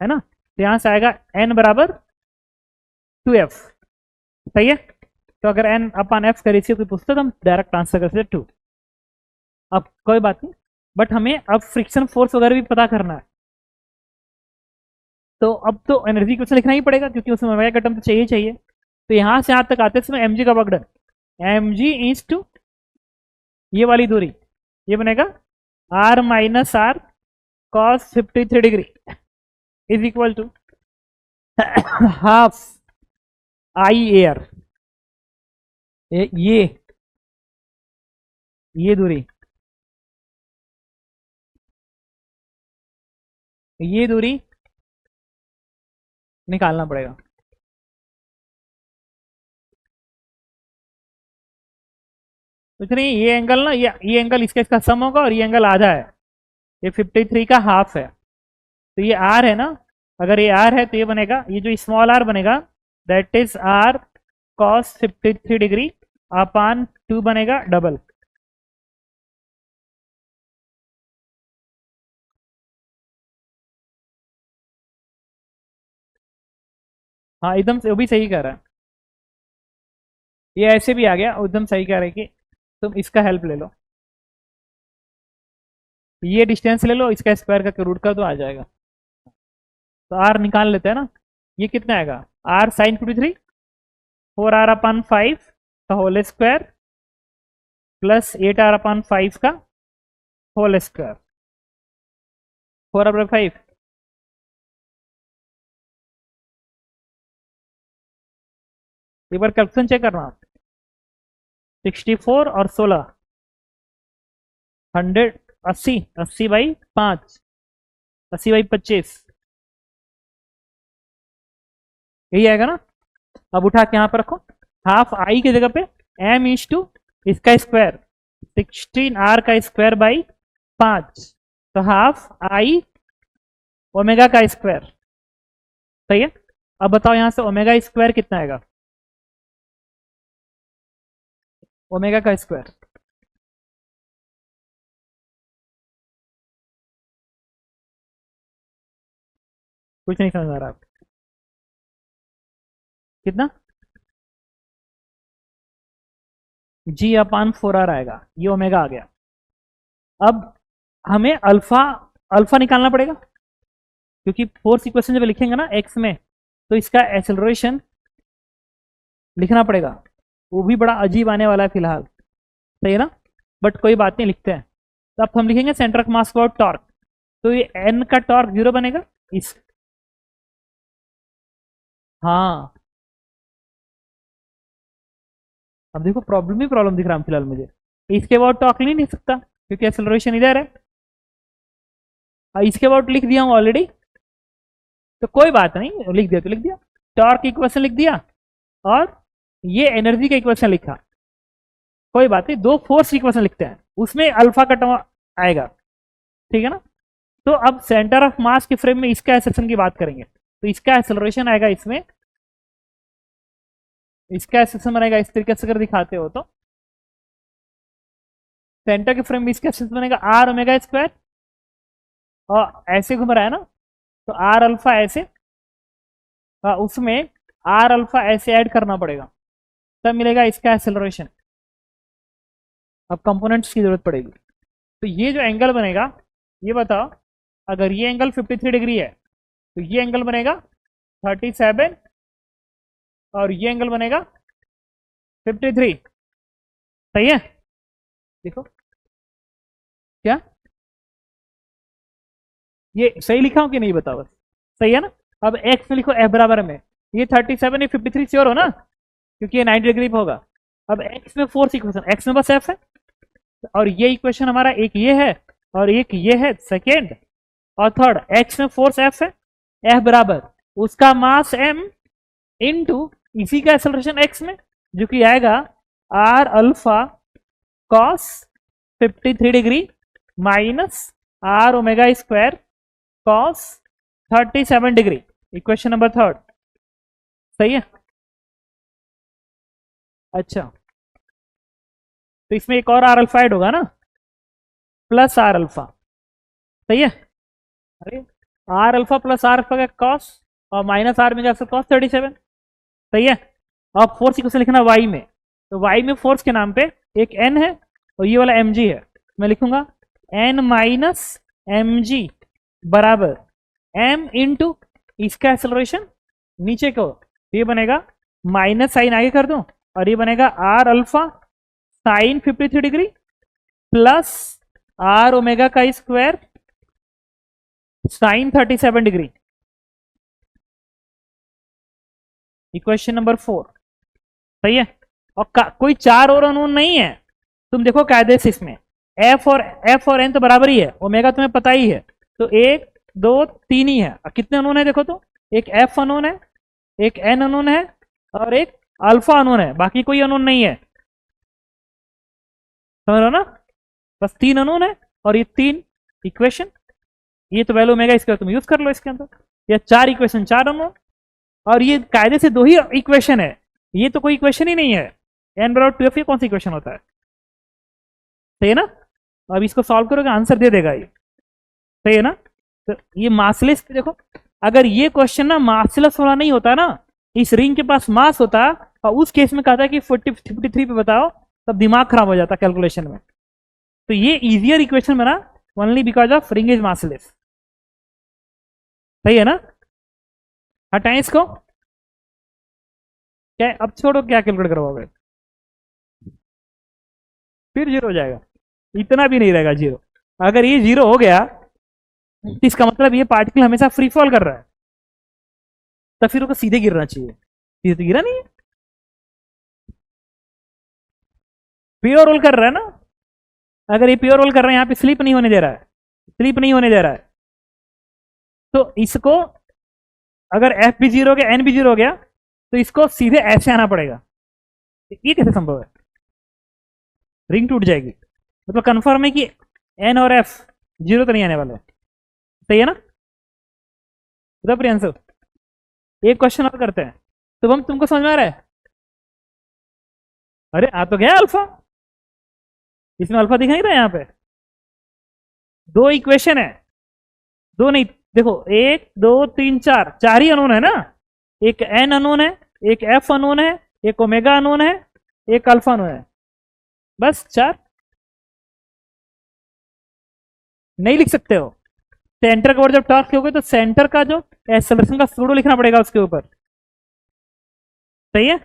है ना। तो यहां से आएगा n बराबर 2f, सही है। तो अगर n/f का रेशियो कोई पूछता तो हम डायरेक्ट आंसर कर सकते 2। अब कोई बात नहीं, बट हमें अब फ्रिक्शन फोर्स वगैरह भी पता करना है, तो अब तो एनर्जी क्वेश्चन लिखना ही पड़ेगा क्योंकि उसमें ओमेगा का टर्म तो चाहिए चाहिए। तो यहां से यहां तक आते समय mg का work done, mg is to ये वाली दूरी, ये बनेगा r माइनस R cos 53 degree is equal to half I air, ये दूरी, ये दूरी निकालना पड़ेगा। कुछ नहीं, ये एंगल ना, ये एंगल इसका सम होगा और ये एंगल आधा है, ये 53 का हाफ है। तो ये आर है ना, अगर ये आर है तो ये बनेगा, ये जो स्मॉल आर बनेगा that is R cos 53 degree upon 2 बनेगा डबल। हाँ एकदम से वो भी सही कह रहा है, ये ऐसे भी आ गया, एकदम सही कह रहे कि तुम इसका हेल्प ले लो, ये डिस्टेंस ले लो, इसका स्क्वायर करके रूट कर दो, आ जाएगा। तो आर निकाल लेते हैं ना, ये कितना आएगा, आर साइन 53 4r/5 का होल स्क्वायर प्लस 8r/5 का होल स्क्वायर, 4r/5 एक बार कैल्कुलेशन चेक करना, 64 और 16 180, 80/5, 80/25 यही आएगा ना। अब उठा के यहां पर रखो, हाफ आई की जगह पे m इज टू इसका स्क्वायर 16r का स्क्वायर बाई 5, तो हाफ आई ओमेगा का स्क्वायर, सही है। अब बताओ यहां से ओमेगा स्क्वायर कितना आएगा, ओमेगा का स्क्वायर कुछ नहीं समझ आ रहा, कितना g/4r आएगा, ये ओमेगा आ गया। अब हमें अल्फा अल्फा निकालना पड़ेगा क्योंकि फोर्स इक्वेशन जब लिखेंगे ना एक्स में तो इसका एक्सेलरेशन लिखना पड़ेगा, वो भी बड़ा अजीब आने वाला है फिलहाल, सही है ना, बट कोई बात नहीं, लिखते हैं। तो अब हम लिखेंगे centre of mass for torque, तो ये एन का टॉर्क 0 बनेगा इस, हाँ अब देखो प्रॉब्लम ही प्रॉब्लम दिख रहा है फिलहाल मुझे, इसके बाद टॉर्क नहीं सकता क्योंकि एक्सेलरेशन इधर है, इसके बाद लिख दिया हूं ऑलरेडी, तो कोई बात नहीं, लिख दिया तो लिख दिया, टॉर्क इक्वेशन लिख दिया और ये एनर्जी का इक्वेशन लिखा, कोई बात नहीं, दो फोर्स इक्वेशन लिखते हैं उसमें अल्फा का टर्म आएगा, ठीक है ना। तो अब सेंटर ऑफ मास के फ्रेम में इसका एक्सेलरेशन की बात करेंगे, तो इसका एक्सेलरेशन आएगा इसमें, इसका एक्सेलरेशन बनेगा इस तरीके से अगर दिखाते हो तो सेंटर के फ्रेम में इसका एक्सेलरेशन बनेगा आर ओमेगा स्क्वायर, और ऐसे घूम रहा है ना तो आर अल्फा ऐसे, उसमें आर अल्फा ऐसे ऐड करना पड़ेगा तब मिलेगा इसका एक्सेलरेशन। अब कंपोनेंट्स की जरूरत पड़ेगी, तो ये जो एंगल बनेगा, ये बताओ अगर ये एंगल 53 डिग्री है तो ये एंगल बनेगा 37 और ये एंगल बनेगा 53, सही है। देखो क्या ये सही लिखा हूं कि नहीं बताओ बस, सही है ना। अब एक्स में लिखो एफ बराबर में, ये 37 ये 53 श्योर हो ना क्योंकि ये 90 डिग्री पे होगा। अब एक्स में फोर्स इक्वेशन, एक्स में बस एफ है और ये इक्वेशन हमारा एक ये है और एक ये है सेकेंड, और थर्ड एक्स में फोर्स एफ है, एफ बराबर उसका मास m इंटू इसी का एक्सेलरेशन x में, जो कि आएगा r alpha cos 53 degree minus r omega square cos 37 degree. Equation number 3 सही है। अच्छा, तो इसमें एक और आर अल्फा ऐड होगा ना, प्लस आर अल्फा, सही है। अरे R alpha plus R alpha का कॉस और माइनस आर में जाकर कॉस 37, सही है। अब फोर्स इक्वेशन लिखना वाई में, तो वाई में फोर्स के नाम पे एक एन है और ये वाला एम जी है। मैं लिखूंगा एन माइनस एम जी बराबर एम इंटू इसका एक्सेलरेशन नीचे को, ये बनेगा माइनस साइन आगे कर दूं और ये बनेगा R alpha sine 53 degree plus R omega का square sine 37 degree. Equation number 4 सही है। और कोई चार और अननोन नहीं है, तुम देखो कायदे से इसमें एफ और एन तो बराबर ही है, ओमेगा तुम्हें पता ही है, तो 1 2 3 ही है। कितने अननोन है देखो, तो एक एफ अननोन है, एक एन अननोन है और एक अल्फा अननोन है, बाकी कोई अननोन नहीं है। समझ रहे हो ना, बस 3 अननोन है और ये 3 इक्वेशन, ये तो वैल्यू ओमेगा इसका तुम यूज कर लो इसके अंदर। ये 4 इक्वेशन 4 अननोन, और ये कायदे से 2 ही इक्वेशन है, ये तो कोई इक्वेशन ही नहीं है। एन बराबर 12 ये कौन सा इक्वेशन होता है, सही है ना। अब इसको सॉल्व करोगे आंसर दे देगा ये, सही है ना। तो ये मासलेस, देखो अगर ये क्वेश्चन ना मासलेस वाला नहीं होता ना, इस रिंग के पास मास होता और उस केस में कहा था कि 53 पे बताओ, तब दिमाग खराब हो जाता कैलकुलेशन में। तो ये इजियर इक्वेशन बना only because of ring is massless, सही है ना। हटाएं इसको, क्या अब छोड़ो, क्या कैलकुलेट करवाओगे, फिर जीरो हो जाएगा, इतना भी नहीं रहेगा जीरो। अगर ये जीरो हो गया तो इसका मतलब ये पार्टिकल हमेशा फ्री फॉल कर रहा है, तो फिर उसको सीधे गिरना चाहिए, सीधे तो गिरा नहीं है, प्योर रोल कर रहा है ना। अगर ये प्योर रोल कर रहा है, यहाँ पे स्लिप नहीं होने दे रहा है, स्लिप नहीं होने दे रहा है, तो इसको अगर एफ भी जीरो हो गया एन भी जीरो हो गया, तो इसको सीधे ऐसे आना पड़ेगा। ये कैसे संभव है, रिंग टूट जाएगी। मतलब कंफर्म है कि एन और एफ जीरो तो नहीं आने वाले, सही है ना। आंसर एक क्वेश्चन और करते हैं, तो हम तुमको समझ में आ रहा है। अरे आ तो गया अल्फा, इसमें अल्फा दिख नहीं रहा है, यहाँ पे 2 इक्वेशन है, 2 नहीं, देखो 1 2 3 4, 4 ही अननोन है ना। एक एन अननोन है, एक एफ अननोन है, एक ओमेगा अननोन है, एक अल्फा अननोन है, बस 4। नहीं लिख सकते हो, सेंटर के ऊपर जब टॉर्क होगे तो सेंटर का जो एक्सेलरेशन का सूडो लिखना पड़ेगा उसके ऊपर, सही है।